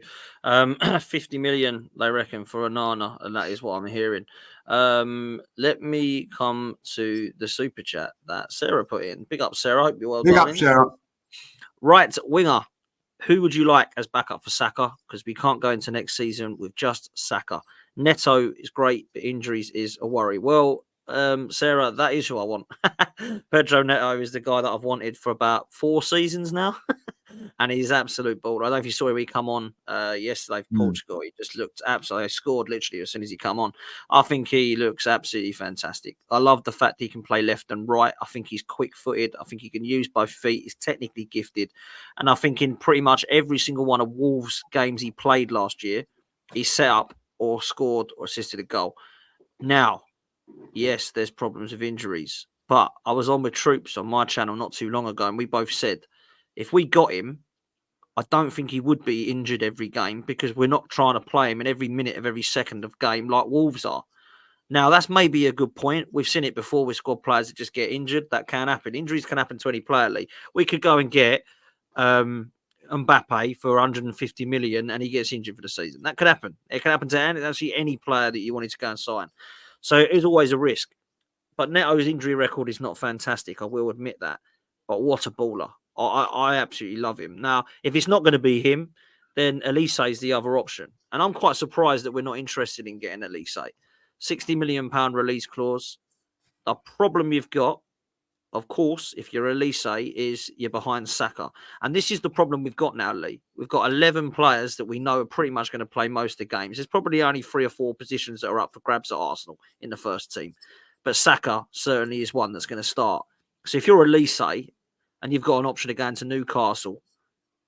50 million, they reckon, for ONANA, and that is what I'm hearing. Let me come to the super chat that Sarah put in. Big up, Sarah. Hope you're well. Big up, Sarah. Right, winger. Who would you like as backup for Saka? Because we can't go into next season with just Saka. Neto is great, but injuries is a worry. Well, Sarah, that is who I want. Pedro Neto is the guy that I've wanted for about 4 seasons now. And he's absolute ball. I don't know if you saw him. He come on yesterday for Portugal. He just looked absolutely scored literally as soon as he come on. I think he looks absolutely fantastic. I love the fact he can play left and right. I think he's quick-footed. I think he can use both feet. He's technically gifted. And I think in pretty much every single one of Wolves games he played last year, he set up or scored or assisted a goal. Now, yes, there's problems with injuries. But I was on with Troops on my channel not too long ago, and we both said, if we got him, I don't think he would be injured every game because we're not trying to play him in every minute of every second of game like Wolves are. Now, that's maybe a good point. We've seen it before with squad players that just get injured. That can happen. Injuries can happen to any player, Lee. We could go and get Mbappe for 150 million and he gets injured for the season. That could happen. It can happen to actually any player that you wanted to go and sign. So it is always a risk. But Neto's injury record is not fantastic. I will admit that. But what a baller. I absolutely love him. Now, if it's not going to be him, then Elise is the other option. And I'm quite surprised that we're not interested in getting Elise. £60 million release clause. The problem you've got, of course, if you're Elise, is you're behind Saka. And this is the problem we've got now, Lee. We've got 11 players that we know are pretty much going to play most of the games. There's probably only 3 or 4 positions that are up for grabs at Arsenal in the first team. But Saka certainly is one that's going to start. So if you're Elise, and you've got an option to go into Newcastle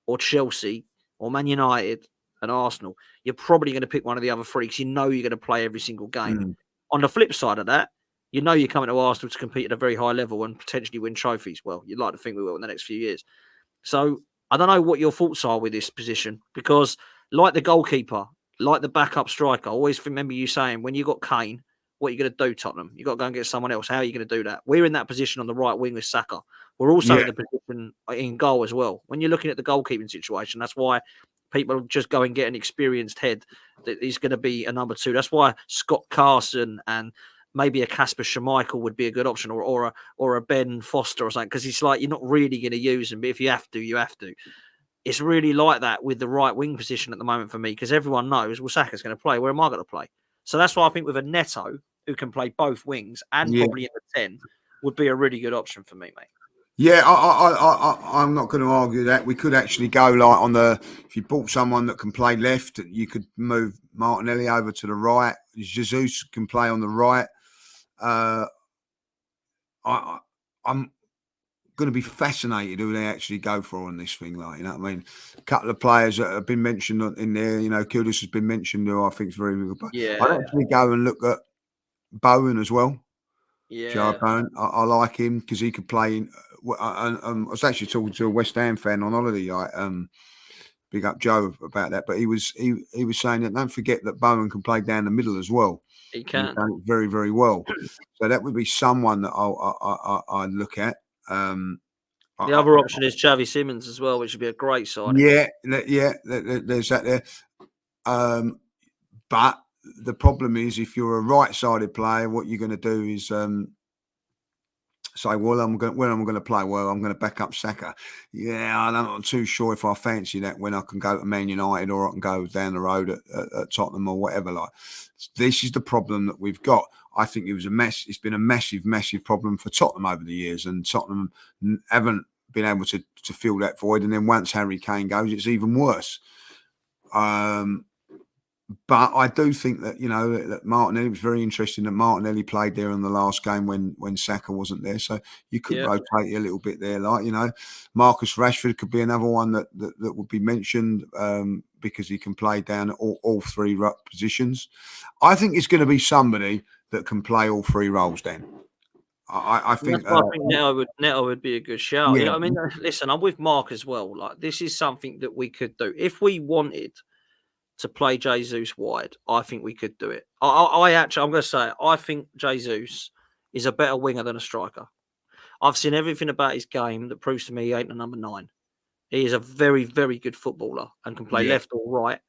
or Chelsea or Man United and Arsenal, you're probably going to pick one of the other 3 because you know you're going to play every single game. On the flip side of that, you know you're coming to Arsenal to compete at a very high level and potentially win trophies. Well, you'd like to think we will in the next few years. So I don't know what your thoughts are with this position because like the goalkeeper, like the backup striker, I always remember you saying when you got Kane, what are you going to do, Tottenham? You've got to go and get someone else. How are you going to do that? We're in that position on the right wing with Saka. We're also in the position in goal as well. When you're looking at the goalkeeping situation, that's why people just go and get an experienced head that is going to be a number 2. That's why Scott Carson and maybe a Kasper Schmeichel would be a good option or a Ben Foster or something because it's like you're not really going to use him, but if you have to, you have to. it's really like that with the right wing position at the moment for me, because everyone knows, well, Saka's going to play. Where am I going to play? So that's why I think with a Neto who can play both wings and probably in the 10 would be a really good option for me, mate. Yeah, I'm not going to argue that. We could actually go like on the, if you bought someone that can play left, you could move Martinelli over to the right. Jesus can play on the right. I'm going to be fascinated who they actually go for on this thing. Like, you know what I mean? A couple of players that have been mentioned in there, you know, Kudus has been mentioned, who I think is very good. But I'd actually go and look at Bowen as well. Joe Bowen. I like him because he could play in. I was actually talking to a West Ham fan on holiday, like, big up Joe about that. But he was saying that don't forget that Bowen can play down the middle as well. He can. He's done it very, very well. So that would be someone that I'd look at. The other option is Xavi Simons as well, which would be a great signing. Yeah, there's that there. But the problem is, if you're a right-sided player, what you're going to do is say, well, I'm going to play. Well, I'm going to back up Saka. Yeah, I'm not too sure if I fancy that when I can go to Man United or I can go down the road at Tottenham or whatever. Like, this is the problem that we've got. I think it was a mess. It's been a massive, massive problem for Tottenham over the years, and Tottenham haven't been able to fill that void. And then once Harry Kane goes, it's even worse. But I do think that, you know, that Martinelli, was very interesting that Martinelli played there in the last game when Saka wasn't there. So you could rotate a little bit there. Like, you know, Marcus Rashford could be another one that would be mentioned because he can play down all three positions. I think it's going to be somebody that can play all three roles then. I think Neto would be a good shout. Yeah. You know what I mean? Listen, I'm with Mark as well. Like, this is something that we could do. If we wanted to play Jesus wide, I think we could do it. I'm going to say, I think Jesus is a better winger than a striker. I've seen everything about his game that proves to me he ain't a number 9. He is a very, very good footballer and can play left or right.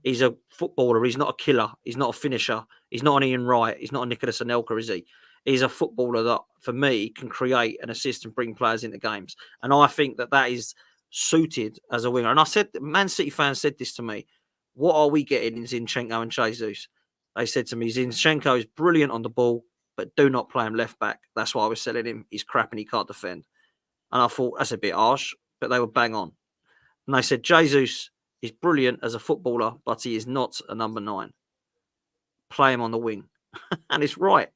He's a footballer. He's not a killer. He's not a finisher. He's not an Ian Wright. He's not a Nicolas Anelka, is he? He's a footballer that, for me, can create and assist and bring players into games. And I think that is suited as a winger. And I said, Man City fans said this to me. What are we getting in Zinchenko and Jesus? They said to me, Zinchenko is brilliant on the ball, but do not play him left back. That's why I was selling him. He's crap and he can't defend. And I thought, that's a bit harsh, but they were bang on. And they said, Jesus is brilliant as a footballer, but he is not a number 9. Play him on the wing. And it's right.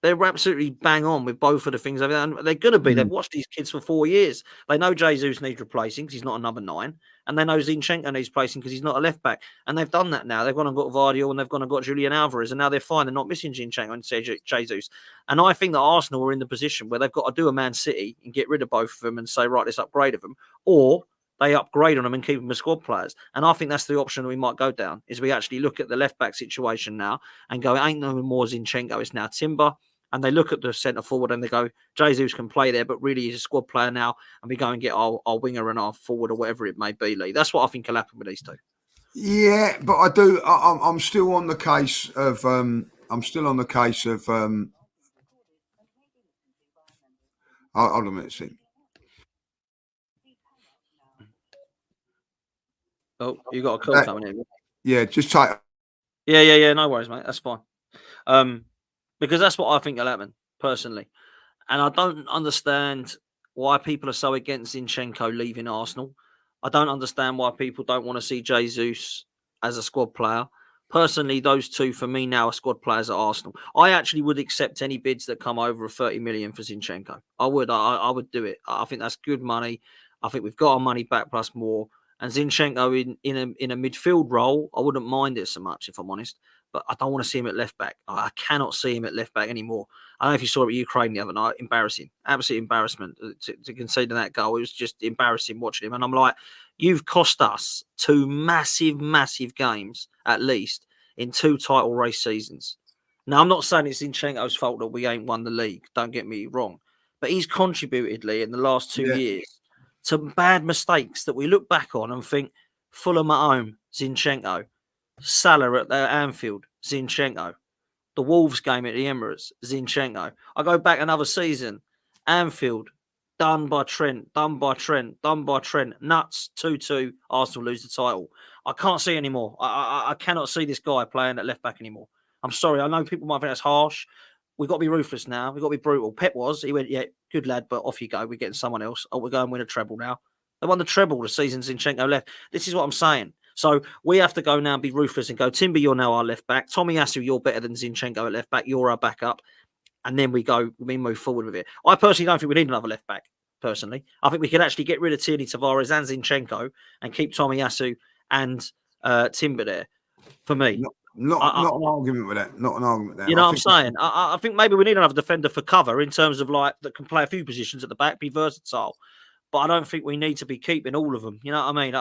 They're absolutely bang on with both of the things. And they're going to be. They've watched these kids for 4 years. They know Jesus needs replacing because he's not a number 9. And they know Zinchenko needs replacing because he's not a left back. And they've done that now. They've gone and got Vardiol and they've gone and got Julian Alvarez. And now they're fine. They're not missing Zinchenko and Jesus. And I think that Arsenal are in the position where they've got to do a Man City and get rid of both of them and say, right, let's upgrade of them. Or they upgrade on them and keep them as squad players. And I think that's the option that we might go down, is we actually look at the left back situation now and go, it ain't no more Zinchenko, it's now Timber. And they look at the centre forward and they go, Jesus can play there, but really he's a squad player now. And we go and get our winger and our forward or whatever it may be, Lee. That's what I think will happen with these two. Yeah, but I'm still on the case of hold on a minute, see. Oh, you got a call coming in. Yeah, just take. Yeah. No worries, mate. That's fine. Because that's what I think will happen, personally. And I don't understand why people are so against Zinchenko leaving Arsenal. I don't understand why people don't want to see Jesus as a squad player. Personally, those two, for me now, are squad players at Arsenal. I actually would accept any bids that come over of 30 million for Zinchenko. I would. I would do it. I think that's good money. I think we've got our money back plus more. And Zinchenko in a midfield role, I wouldn't mind it so much, if I'm honest. But I don't want to see him at left back. I cannot see him at left back anymore. I don't know if you saw it with Ukraine the other night. Embarrassing. Absolute embarrassment to concede that goal. It was just embarrassing watching him. And I'm like, you've cost us 2 massive, massive games, at least, in 2 title race seasons. Now, I'm not saying it's Zinchenko's fault that we ain't won the league. Don't get me wrong. But he's contributed, Lee, in the last 2 years to bad mistakes that we look back on and think, Fulham at home, Zinchenko. Salah at Anfield, Zinchenko. The Wolves game at the Emirates, Zinchenko. I go back another season, Anfield, Done by Trent. Nuts. 2-2. Arsenal lose the title. I can't see anymore. I cannot see this guy playing at left back anymore. I'm sorry. I know people might think that's harsh. We've got to be ruthless now. We've got to be brutal. Pep was. He went, yeah, good lad, but off you go. We're getting someone else. Oh, we're going to win a treble now. They won the treble the season Zinchenko left. This is what I'm saying. So we have to go now and be ruthless and go, Timber, you're now our left back. Tomiyasu, you're better than Zinchenko at left back. You're our backup. And then we move forward with it. I personally don't think we need another left back, personally. I think we could actually get rid of Tierney, Tavares and Zinchenko and keep Tomiyasu and Timber there, for me. Not an argument with that. Not an argument with that. You know what I'm saying? I think maybe we need another defender for cover in terms of like that can play a few positions at the back, be versatile. But I don't think we need to be keeping all of them. You know what I mean?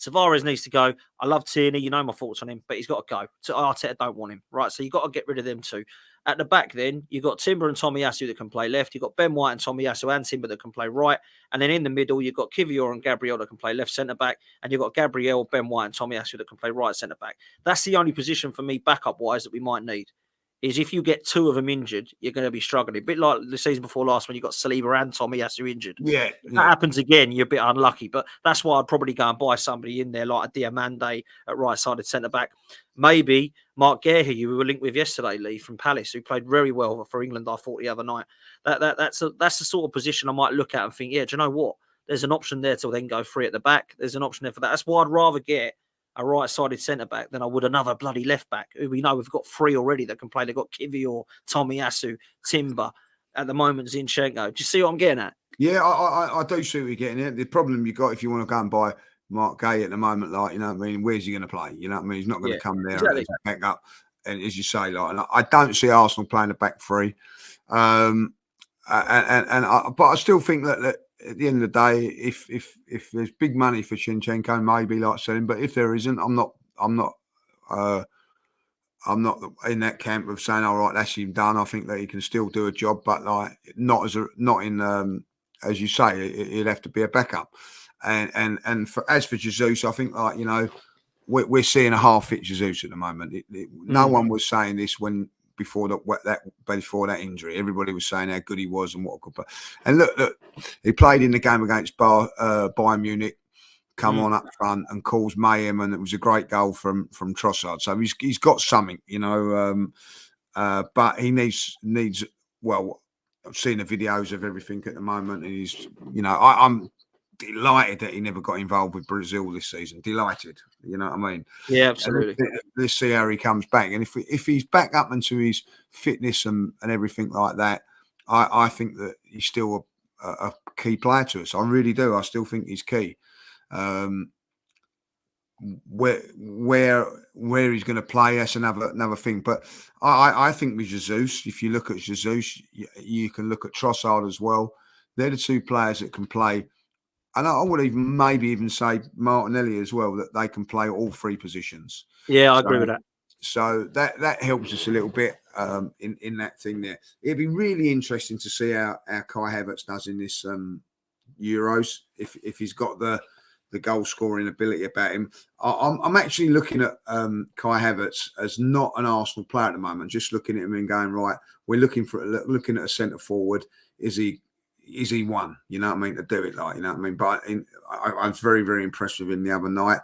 Tavares needs to go. I love Tierney. You know my thoughts on him, but he's got to go. Arteta don't want him, right? So you've got to get rid of them too. At the back, then you've got Timber and Tomiyasu that can play left. You've got Ben White and Tomiyasu and Timber that can play right. And then in the middle, you've got Kivior and Gabriel that can play left centre back. And you've got Gabriel, Ben White, and Tomiyasu that can play right centre back. That's the only position for me, backup wise, that we might need. Is if you get two of them injured, you're going to be struggling. A bit like the season before last when you got Saliba and Tomiyasu injured. Yeah. If that happens again, you're a bit unlucky. But that's why I'd probably go and buy somebody in there like a Diamande at right-sided centre-back. Maybe Mark Guerhi, who we were linked with yesterday, Lee, from Palace, who played very well for England, I thought, the other night. That's the sort of position I might look at and think, yeah, do you know what? There's an option there to then go free at the back. There's an option there for that. That's why I'd rather get a right-sided centre-back than I would another bloody left-back, who we know we've got three already that can play. They've got Kivior, Tomiyasu, Timber, at the moment, Zinchenko. Do you see what I'm getting at? Yeah, I do see what you're getting at. The problem you got if you want to go and buy Mark Gay at the moment, like, you know what I mean, where's he going to play? You know what I mean? He's not going to come there and back up. And as you say, like, and I don't see Arsenal playing a back three. But I still think that at the end of the day, if there's big money for Zinchenko, maybe like selling. But if there isn't, I'm not in that camp of saying, all right, that's him done. I think that he can still do a job, but like not in as you say, it'd have to be a backup. And as for Jesus, I think, like, you know, we're seeing a half fit Jesus at the moment. No one was saying this before that injury. Everybody was saying how good he was and what a good player. And look, he played in the game against Bayern Munich, come on up front and caused mayhem, and it was a great goal from Trossard. So he's got something, you know. But he needs. Well, I've seen the videos of everything at the moment, and he's, you know, I'm delighted that he never got involved with Brazil this season. Delighted, you know what I mean? Yeah, absolutely. Let's see how he comes back, and if he's back up into his fitness and everything like that, I think that he's still a key player to us. I really do. I still think he's key. Where he's going to play, that's another thing. But I think with Jesus, if you look at Jesus, you can look at Trossard as well. They're the two players that can play. And I would maybe even say Martinelli as well, that they can play all three positions. Yeah, I agree with that. So that helps us a little bit in that thing there. It'd be really interesting to see how Kai Havertz does in this Euros, if he's got the goal scoring ability about him. I'm actually looking at Kai Havertz as not an Arsenal player at the moment. Just looking at him and going, right, we're looking at a centre forward. Is he one? You know what I mean? To do it, like, you know what I mean? But I was very, very impressed with him the other night.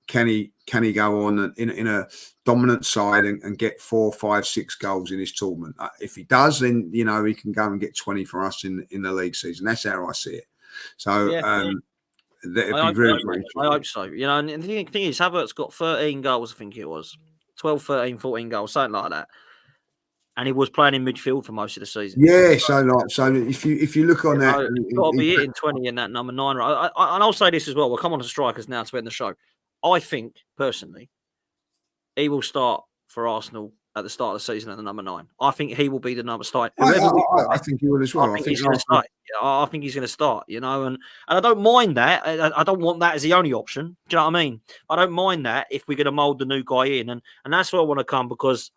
Can he go on in a dominant side and get 4, 5, 6 goals in his tournament? If he does, then, you know, he can go and get 20 for us in the league season. That's how I see it. So that'd be very, very interesting. I hope so. You know, and the thing is, Havertz got 13 goals, I think it was. 12, 13, 14 goals, something like that. And he was playing in midfield for most of the season. Yeah, so if you look on that, he's got to be hitting 20 in that number 9. And I'll say this as well. We'll come on to strikers now to end the show. I think, personally, he will start for Arsenal at the start of the season at the number 9. I think he will be the number starter. I think he will as well. I think he's going to start. I think he's going to start, you know, and I don't mind that. I don't want that as the only option. Do you know what I mean? I don't mind that if we're going to mould the new guy in. And that's where I want to come, because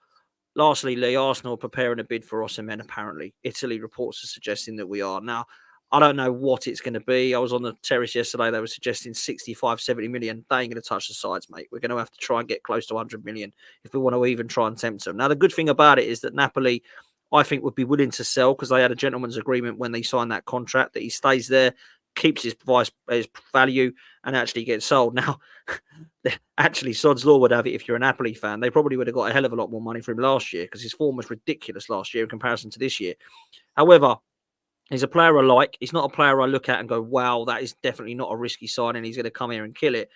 lastly, Lee, Arsenal are preparing a bid for OSIMHEN, apparently. Italy reports are suggesting that we are. Now, I don't know what it's going to be. I was on the terrace yesterday. They were suggesting 65, 70 million. They ain't going to touch the sides, mate. We're going to have to try and get close to 100 million if we want to even try and tempt them. Now, the good thing about it is that Napoli I think would be willing to sell because they had a gentleman's agreement when they signed that contract that he stays there, keeps his value, and actually gets sold. Now, actually, Sod's Law would have it if you're a Napoli fan. They probably would have got a hell of a lot more money for him last year because his form was ridiculous last year in comparison to this year. However, he's a player I like. He's not a player I look at and go, wow, that is definitely not a risky signing. He's going to come here and kill it.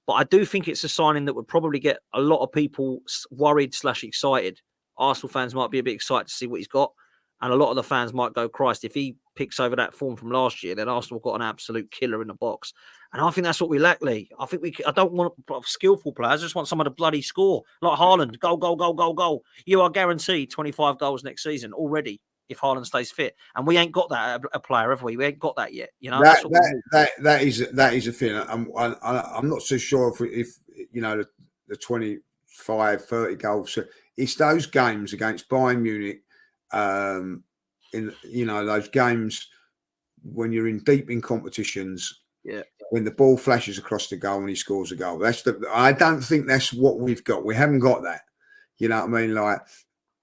But I do think it's a signing that would probably get a lot of people worried/excited. Arsenal fans might be a bit excited to see what he's got. And a lot of the fans might go, Christ, if he picks over that form from last year, then Arsenal got an absolute killer in the box. And I think that's what we lack, Lee. I don't want skillful players. I just want someone to bloody score. Like Haaland, goal, goal, goal, goal, goal. You are guaranteed 25 goals next season already if Haaland stays fit. And we ain't got that a player, have we? We ain't got that yet. You know, that is a thing. I'm not so sure if you know the 25, 30 goals. It's those games against Bayern Munich, in those games when you're in deep in competitions. Yeah. When the ball flashes across the goal and he scores a goal. I don't think that's what we've got. We haven't got that. You know what I mean? Like,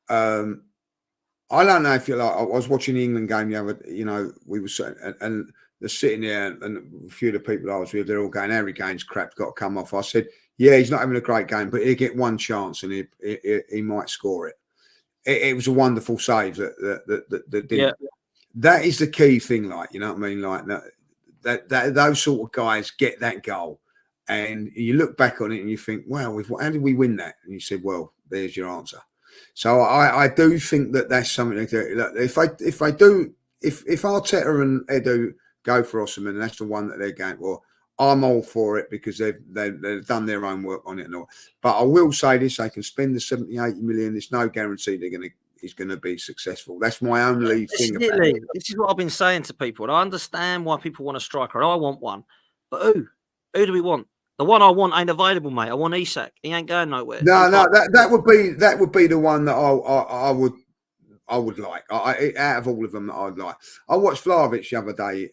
I don't know if you like. I was watching the England game the other. We were sitting and they're sitting there, and a few of the people I was with, they're all going, "Harry Kane's crap, got to come off." I said, "Yeah, he's not having a great game, but he'll get one chance and he might score it." It was a wonderful save that didn't. Yeah. That is the key thing, like, you know what I mean, like that those sort of guys get that goal, and you look back on it and you think, "Wow, how did we win that?" And you said, "Well, there's your answer." So I do think that's something that if Arteta and Edu go for OSIMHEN, that's the one that they're going. Well, I'm all for it because they've done their own work on it and all. But I will say this: they can spend the 70, 80 million. There's no guarantee he's going to be successful. That's my only thing about it. This is what I've been saying to people, and I understand why people want a striker. I want one, but who do we want? The one I want ain't available, mate. I want Isak. He ain't going nowhere. No, that would be the one that I would like. Out of all of them that I'd like. I watched Vlahovic the other day.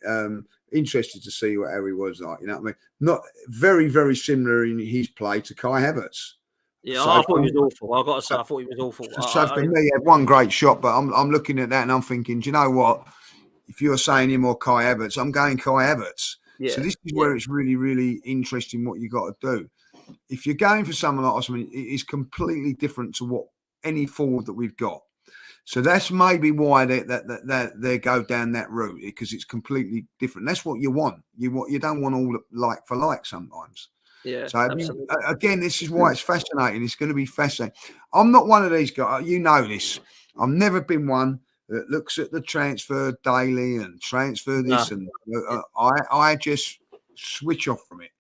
Interested to see how he was like. You know what I mean? Not very, very similar in his play to Kai Havertz. Yeah, so I thought he was awful. I got to say, I thought he was awful. So for me, he had one great shot, but I'm looking at that and I'm thinking, do you know what? If you're saying him or Kai Havertz, I'm going Kai Havertz. Yeah, so this is where it's really, really interesting what you got to do. If you're going for someone like OSIMHEN, it is completely different to what any forward that we've got. So that's maybe why they go down that route, because it's completely different. That's what you want. You don't want all like for like sometimes. Yeah. So again, this is why it's fascinating. It's going to be fascinating. I'm not one of these guys. You know this. I've never been one that looks at the transfer daily and transfer this and I just switch off from it.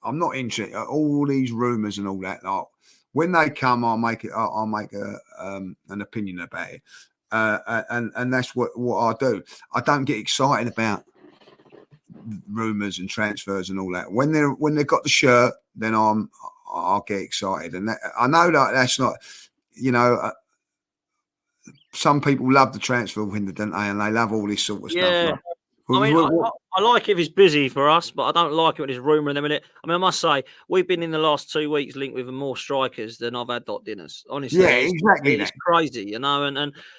I'm not interested. All these rumours and all that. Like, when they come, I'll make an opinion about it, and that's what I do. I don't get excited about rumours and transfers and all that. When they've got the shirt, then I'll get excited, and I know that that's not, some people love the transfer window, don't they? And they love all this sort of stuff. Like, I mean, I like if he's busy for us, but I don't like it when there's rumour in the minute. I mean, I must say, we've been in the last 2 weeks linked with more strikers than I've had dot dinners. Honestly, yeah, exactly. It's crazy, and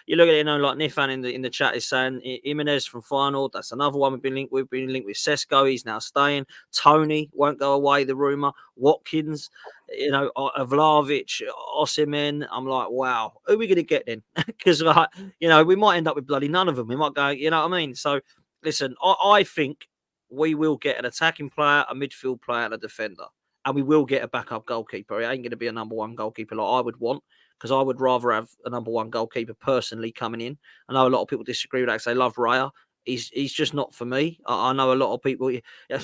you look at it, like Nifan in the chat is saying Jimenez from Feyenoord. That's another one we've been linked with. We've been linked with Sesko. He's now staying. Tony won't go away. The rumour. Watkins. Vlahovic, OSIMHEN. I'm like, wow, who are we going to get then? Because we might end up with bloody none of them. We might go, you know what I mean? So. Listen, I think we will get an attacking player, a midfield player, and a defender. And we will get a backup goalkeeper. It ain't going to be a number one goalkeeper like I would want, because I would rather have a number one goalkeeper personally coming in. I know a lot of people disagree with that, because they love Raya. He's just not for me. I know a lot of people,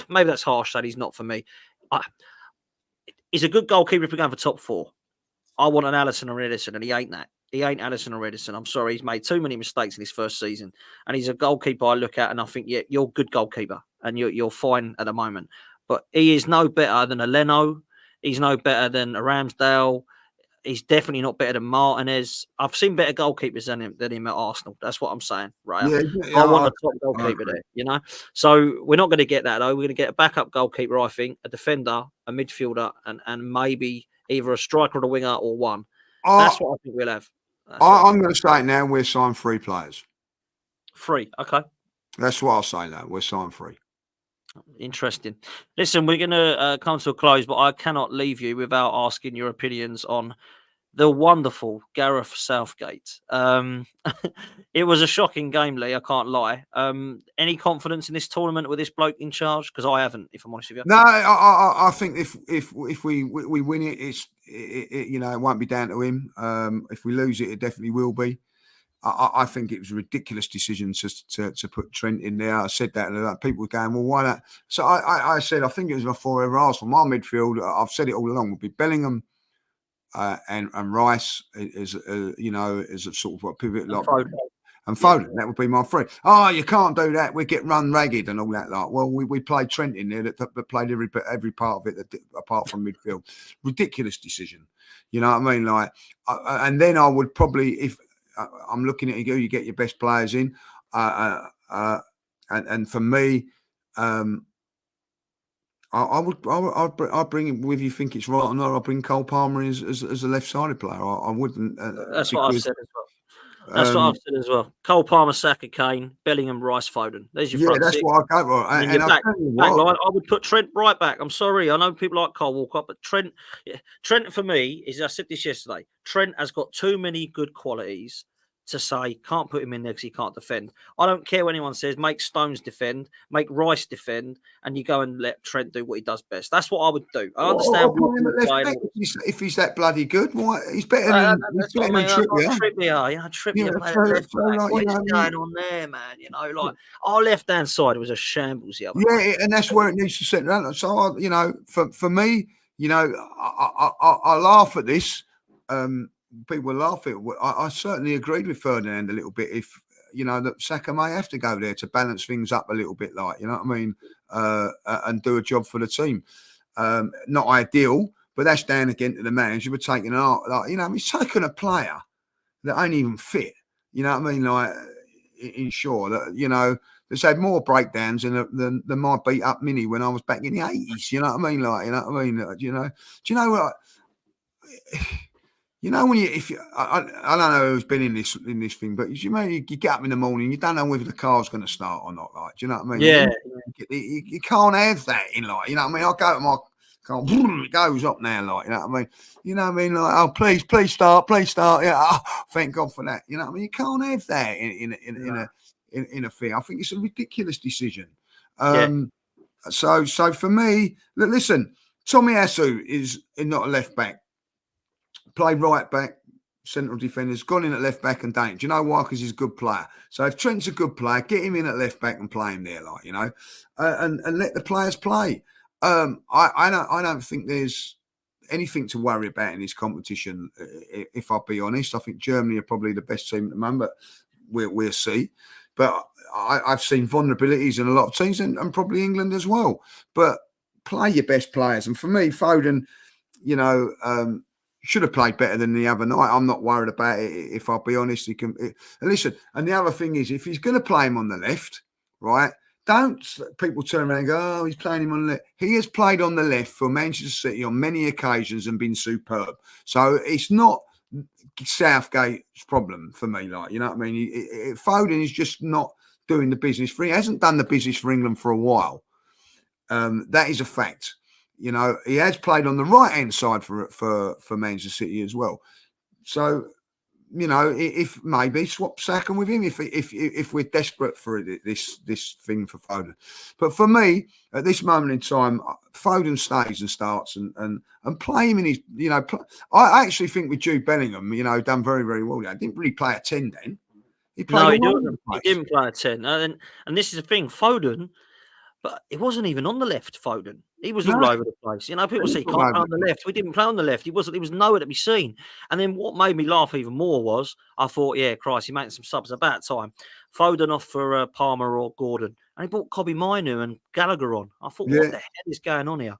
maybe that's harsh that he's not for me. He's a good goalkeeper if we're going for top four. I want an Alisson or Edison, and he ain't that. He ain't Alisson or Edison. I'm sorry. He's made too many mistakes in his first season. And he's a goalkeeper I look at and I think, yeah, you're a good goalkeeper and you're fine at the moment. But he is no better than a Leno. He's no better than a Ramsdale. He's definitely not better than Martinez. I've seen better goalkeepers than him at Arsenal. That's what I'm saying, right? Yeah, I want a top goalkeeper there, So we're not going to get that, though. We're going to get a backup goalkeeper, I think, a defender, a midfielder, and maybe either a striker or a winger or one. That's what I think we'll have. I'm going to say now we're signed 3 players. 3, okay. That's what I'll say now. We're signed 3. Interesting. Listen, we're going to come to a close, but I cannot leave you without asking your opinions on the wonderful Gareth Southgate. It was a shocking game, Lee. I can't lie. Any confidence in this tournament with this bloke in charge? Because I haven't, if I'm honest with you. No, I think if we win it, it won't be down to him. If we lose it, it definitely will be. I think it was a ridiculous decision to put Trent in there. I said that, and people were going, well, why not? So I said, I think it was before ever Arsenal. My midfield, I've said it all along, would be Bellingham and Rice as a sort of a pivot like. And Foden, that would be my 3. Oh, you can't do that. We get run ragged and all that. Like, well, we played Trent in there that played every part of it apart from midfield. Ridiculous decision. You know what I mean? Like, and then I would probably, if I'm looking at you get your best players in, and for me, I'd bring him, whether you think it's right or not, I'll bring Cole Palmer as a left-sided player. I wouldn't. That's what I've said as well. That's what I've said as well. Cole Palmer, Saka, Kane, Bellingham, Rice, Foden. There's your front that's 6. what I go for. And your back line, I would put Trent right back. I'm sorry, I know people like Cole Walker, but Trent for me is. I said this yesterday. Trent has got too many good qualities to say can't put him in there because he can't defend. I don't care what anyone says. Make Stones defend, make Rice defend, and you go and let Trent do what he does best. That's what I would do. I understand if he's that bloody good. Why he's better than Trippier. Trippier, what is going on there, man? Like our left hand side was a shambles the other night. And that's where it needs to sit down. So for me, I laugh at this. People laugh at it. I certainly agreed with Ferdinand a little bit. If that Saka may have to go there to balance things up a little bit, like you know what I mean, and do a job for the team. Not ideal, but that's down again to the manager. We're taking he's taking a player that ain't even fit. You know what I mean? Like ensure that that's had more breakdowns than my beat up Mini when I was back in the 80s. You know what I mean? Like do you know what? When I don't know who's been in this thing, but you get up in the morning, you don't know whether the car's going to start or not. Like, do you know what I mean? Yeah. You can't have that in life. You know what I mean? I go to my car, it goes up now. Like, you know what I mean? You know what I mean? Like, oh, please start. Yeah, thank God for that. You know what I mean? You can't have that in a thing. I think it's a ridiculous decision. So for me, listen, Tomiyasu is not a left back. Play right back, central defenders, gone in at left back and done it. Do you know why? Because he's a good player. So if Trent's a good player, get him in at left back and play him there, and let the players play. I don't think there's anything to worry about in this competition. If I'll be honest, I think Germany are probably the best team at the moment, but we'll see. But I've seen vulnerabilities in a lot of teams and probably England as well. But play your best players. And for me, Foden, should have played better than the other night. I'm not worried about it. If I'll be honest, he can. Listen, and the other thing is, if he's going to play him on the left, right? Don't people turn around and go, "Oh, he's playing him on the left." He has played on the left for Manchester City on many occasions and been superb. So it's not Southgate's problem for me. Like, you know what I mean? Foden is just not doing the business for. He hasn't done the business for England for a while. That is a fact. He has played on the right-hand side for Manchester City as well. So, if maybe swap Saka with him if we're desperate for this thing for Foden. But for me, at this moment in time, Foden stays and starts and play him in his. I actually think with Jude Bellingham, done very, very well. He didn't really play a 10 then. He didn't play a 10. And this is the thing, Foden. But it wasn't even on the left, Foden. He was all over the place. People say he can't play on the left. We didn't play on the left. He was nowhere to be seen. And then what made me laugh even more was I thought, yeah, Christ, he made some subs about time. Foden off for Palmer or Gordon. And he brought Kobbie Mainoo and Gallagher on. I thought, what the hell is going on here?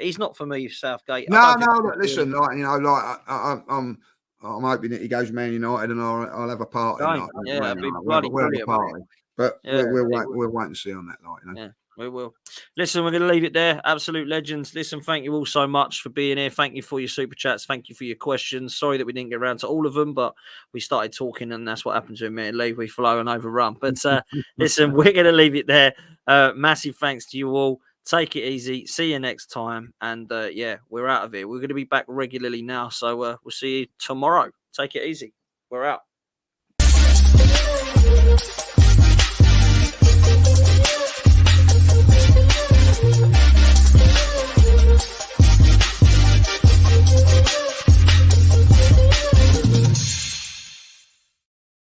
He's not for me, Southgate. No, listen, I'm hoping that he goes Man United and I'll have a party. That'd be bloody brilliant. But we'll wait and see on that night. We will. Listen, we're going to leave it there. Absolute legends. Listen, thank you all so much for being here. Thank you for your super chats. Thank you for your questions. Sorry that we didn't get around to all of them, but we started talking, and that's what happened to admittedly. We flow and overrun. But listen, we're going to leave it there. Massive thanks to you all. Take it easy. See you next time. And yeah, we're out of here. We're going to be back regularly now. So we'll see you tomorrow. Take it easy. We're out.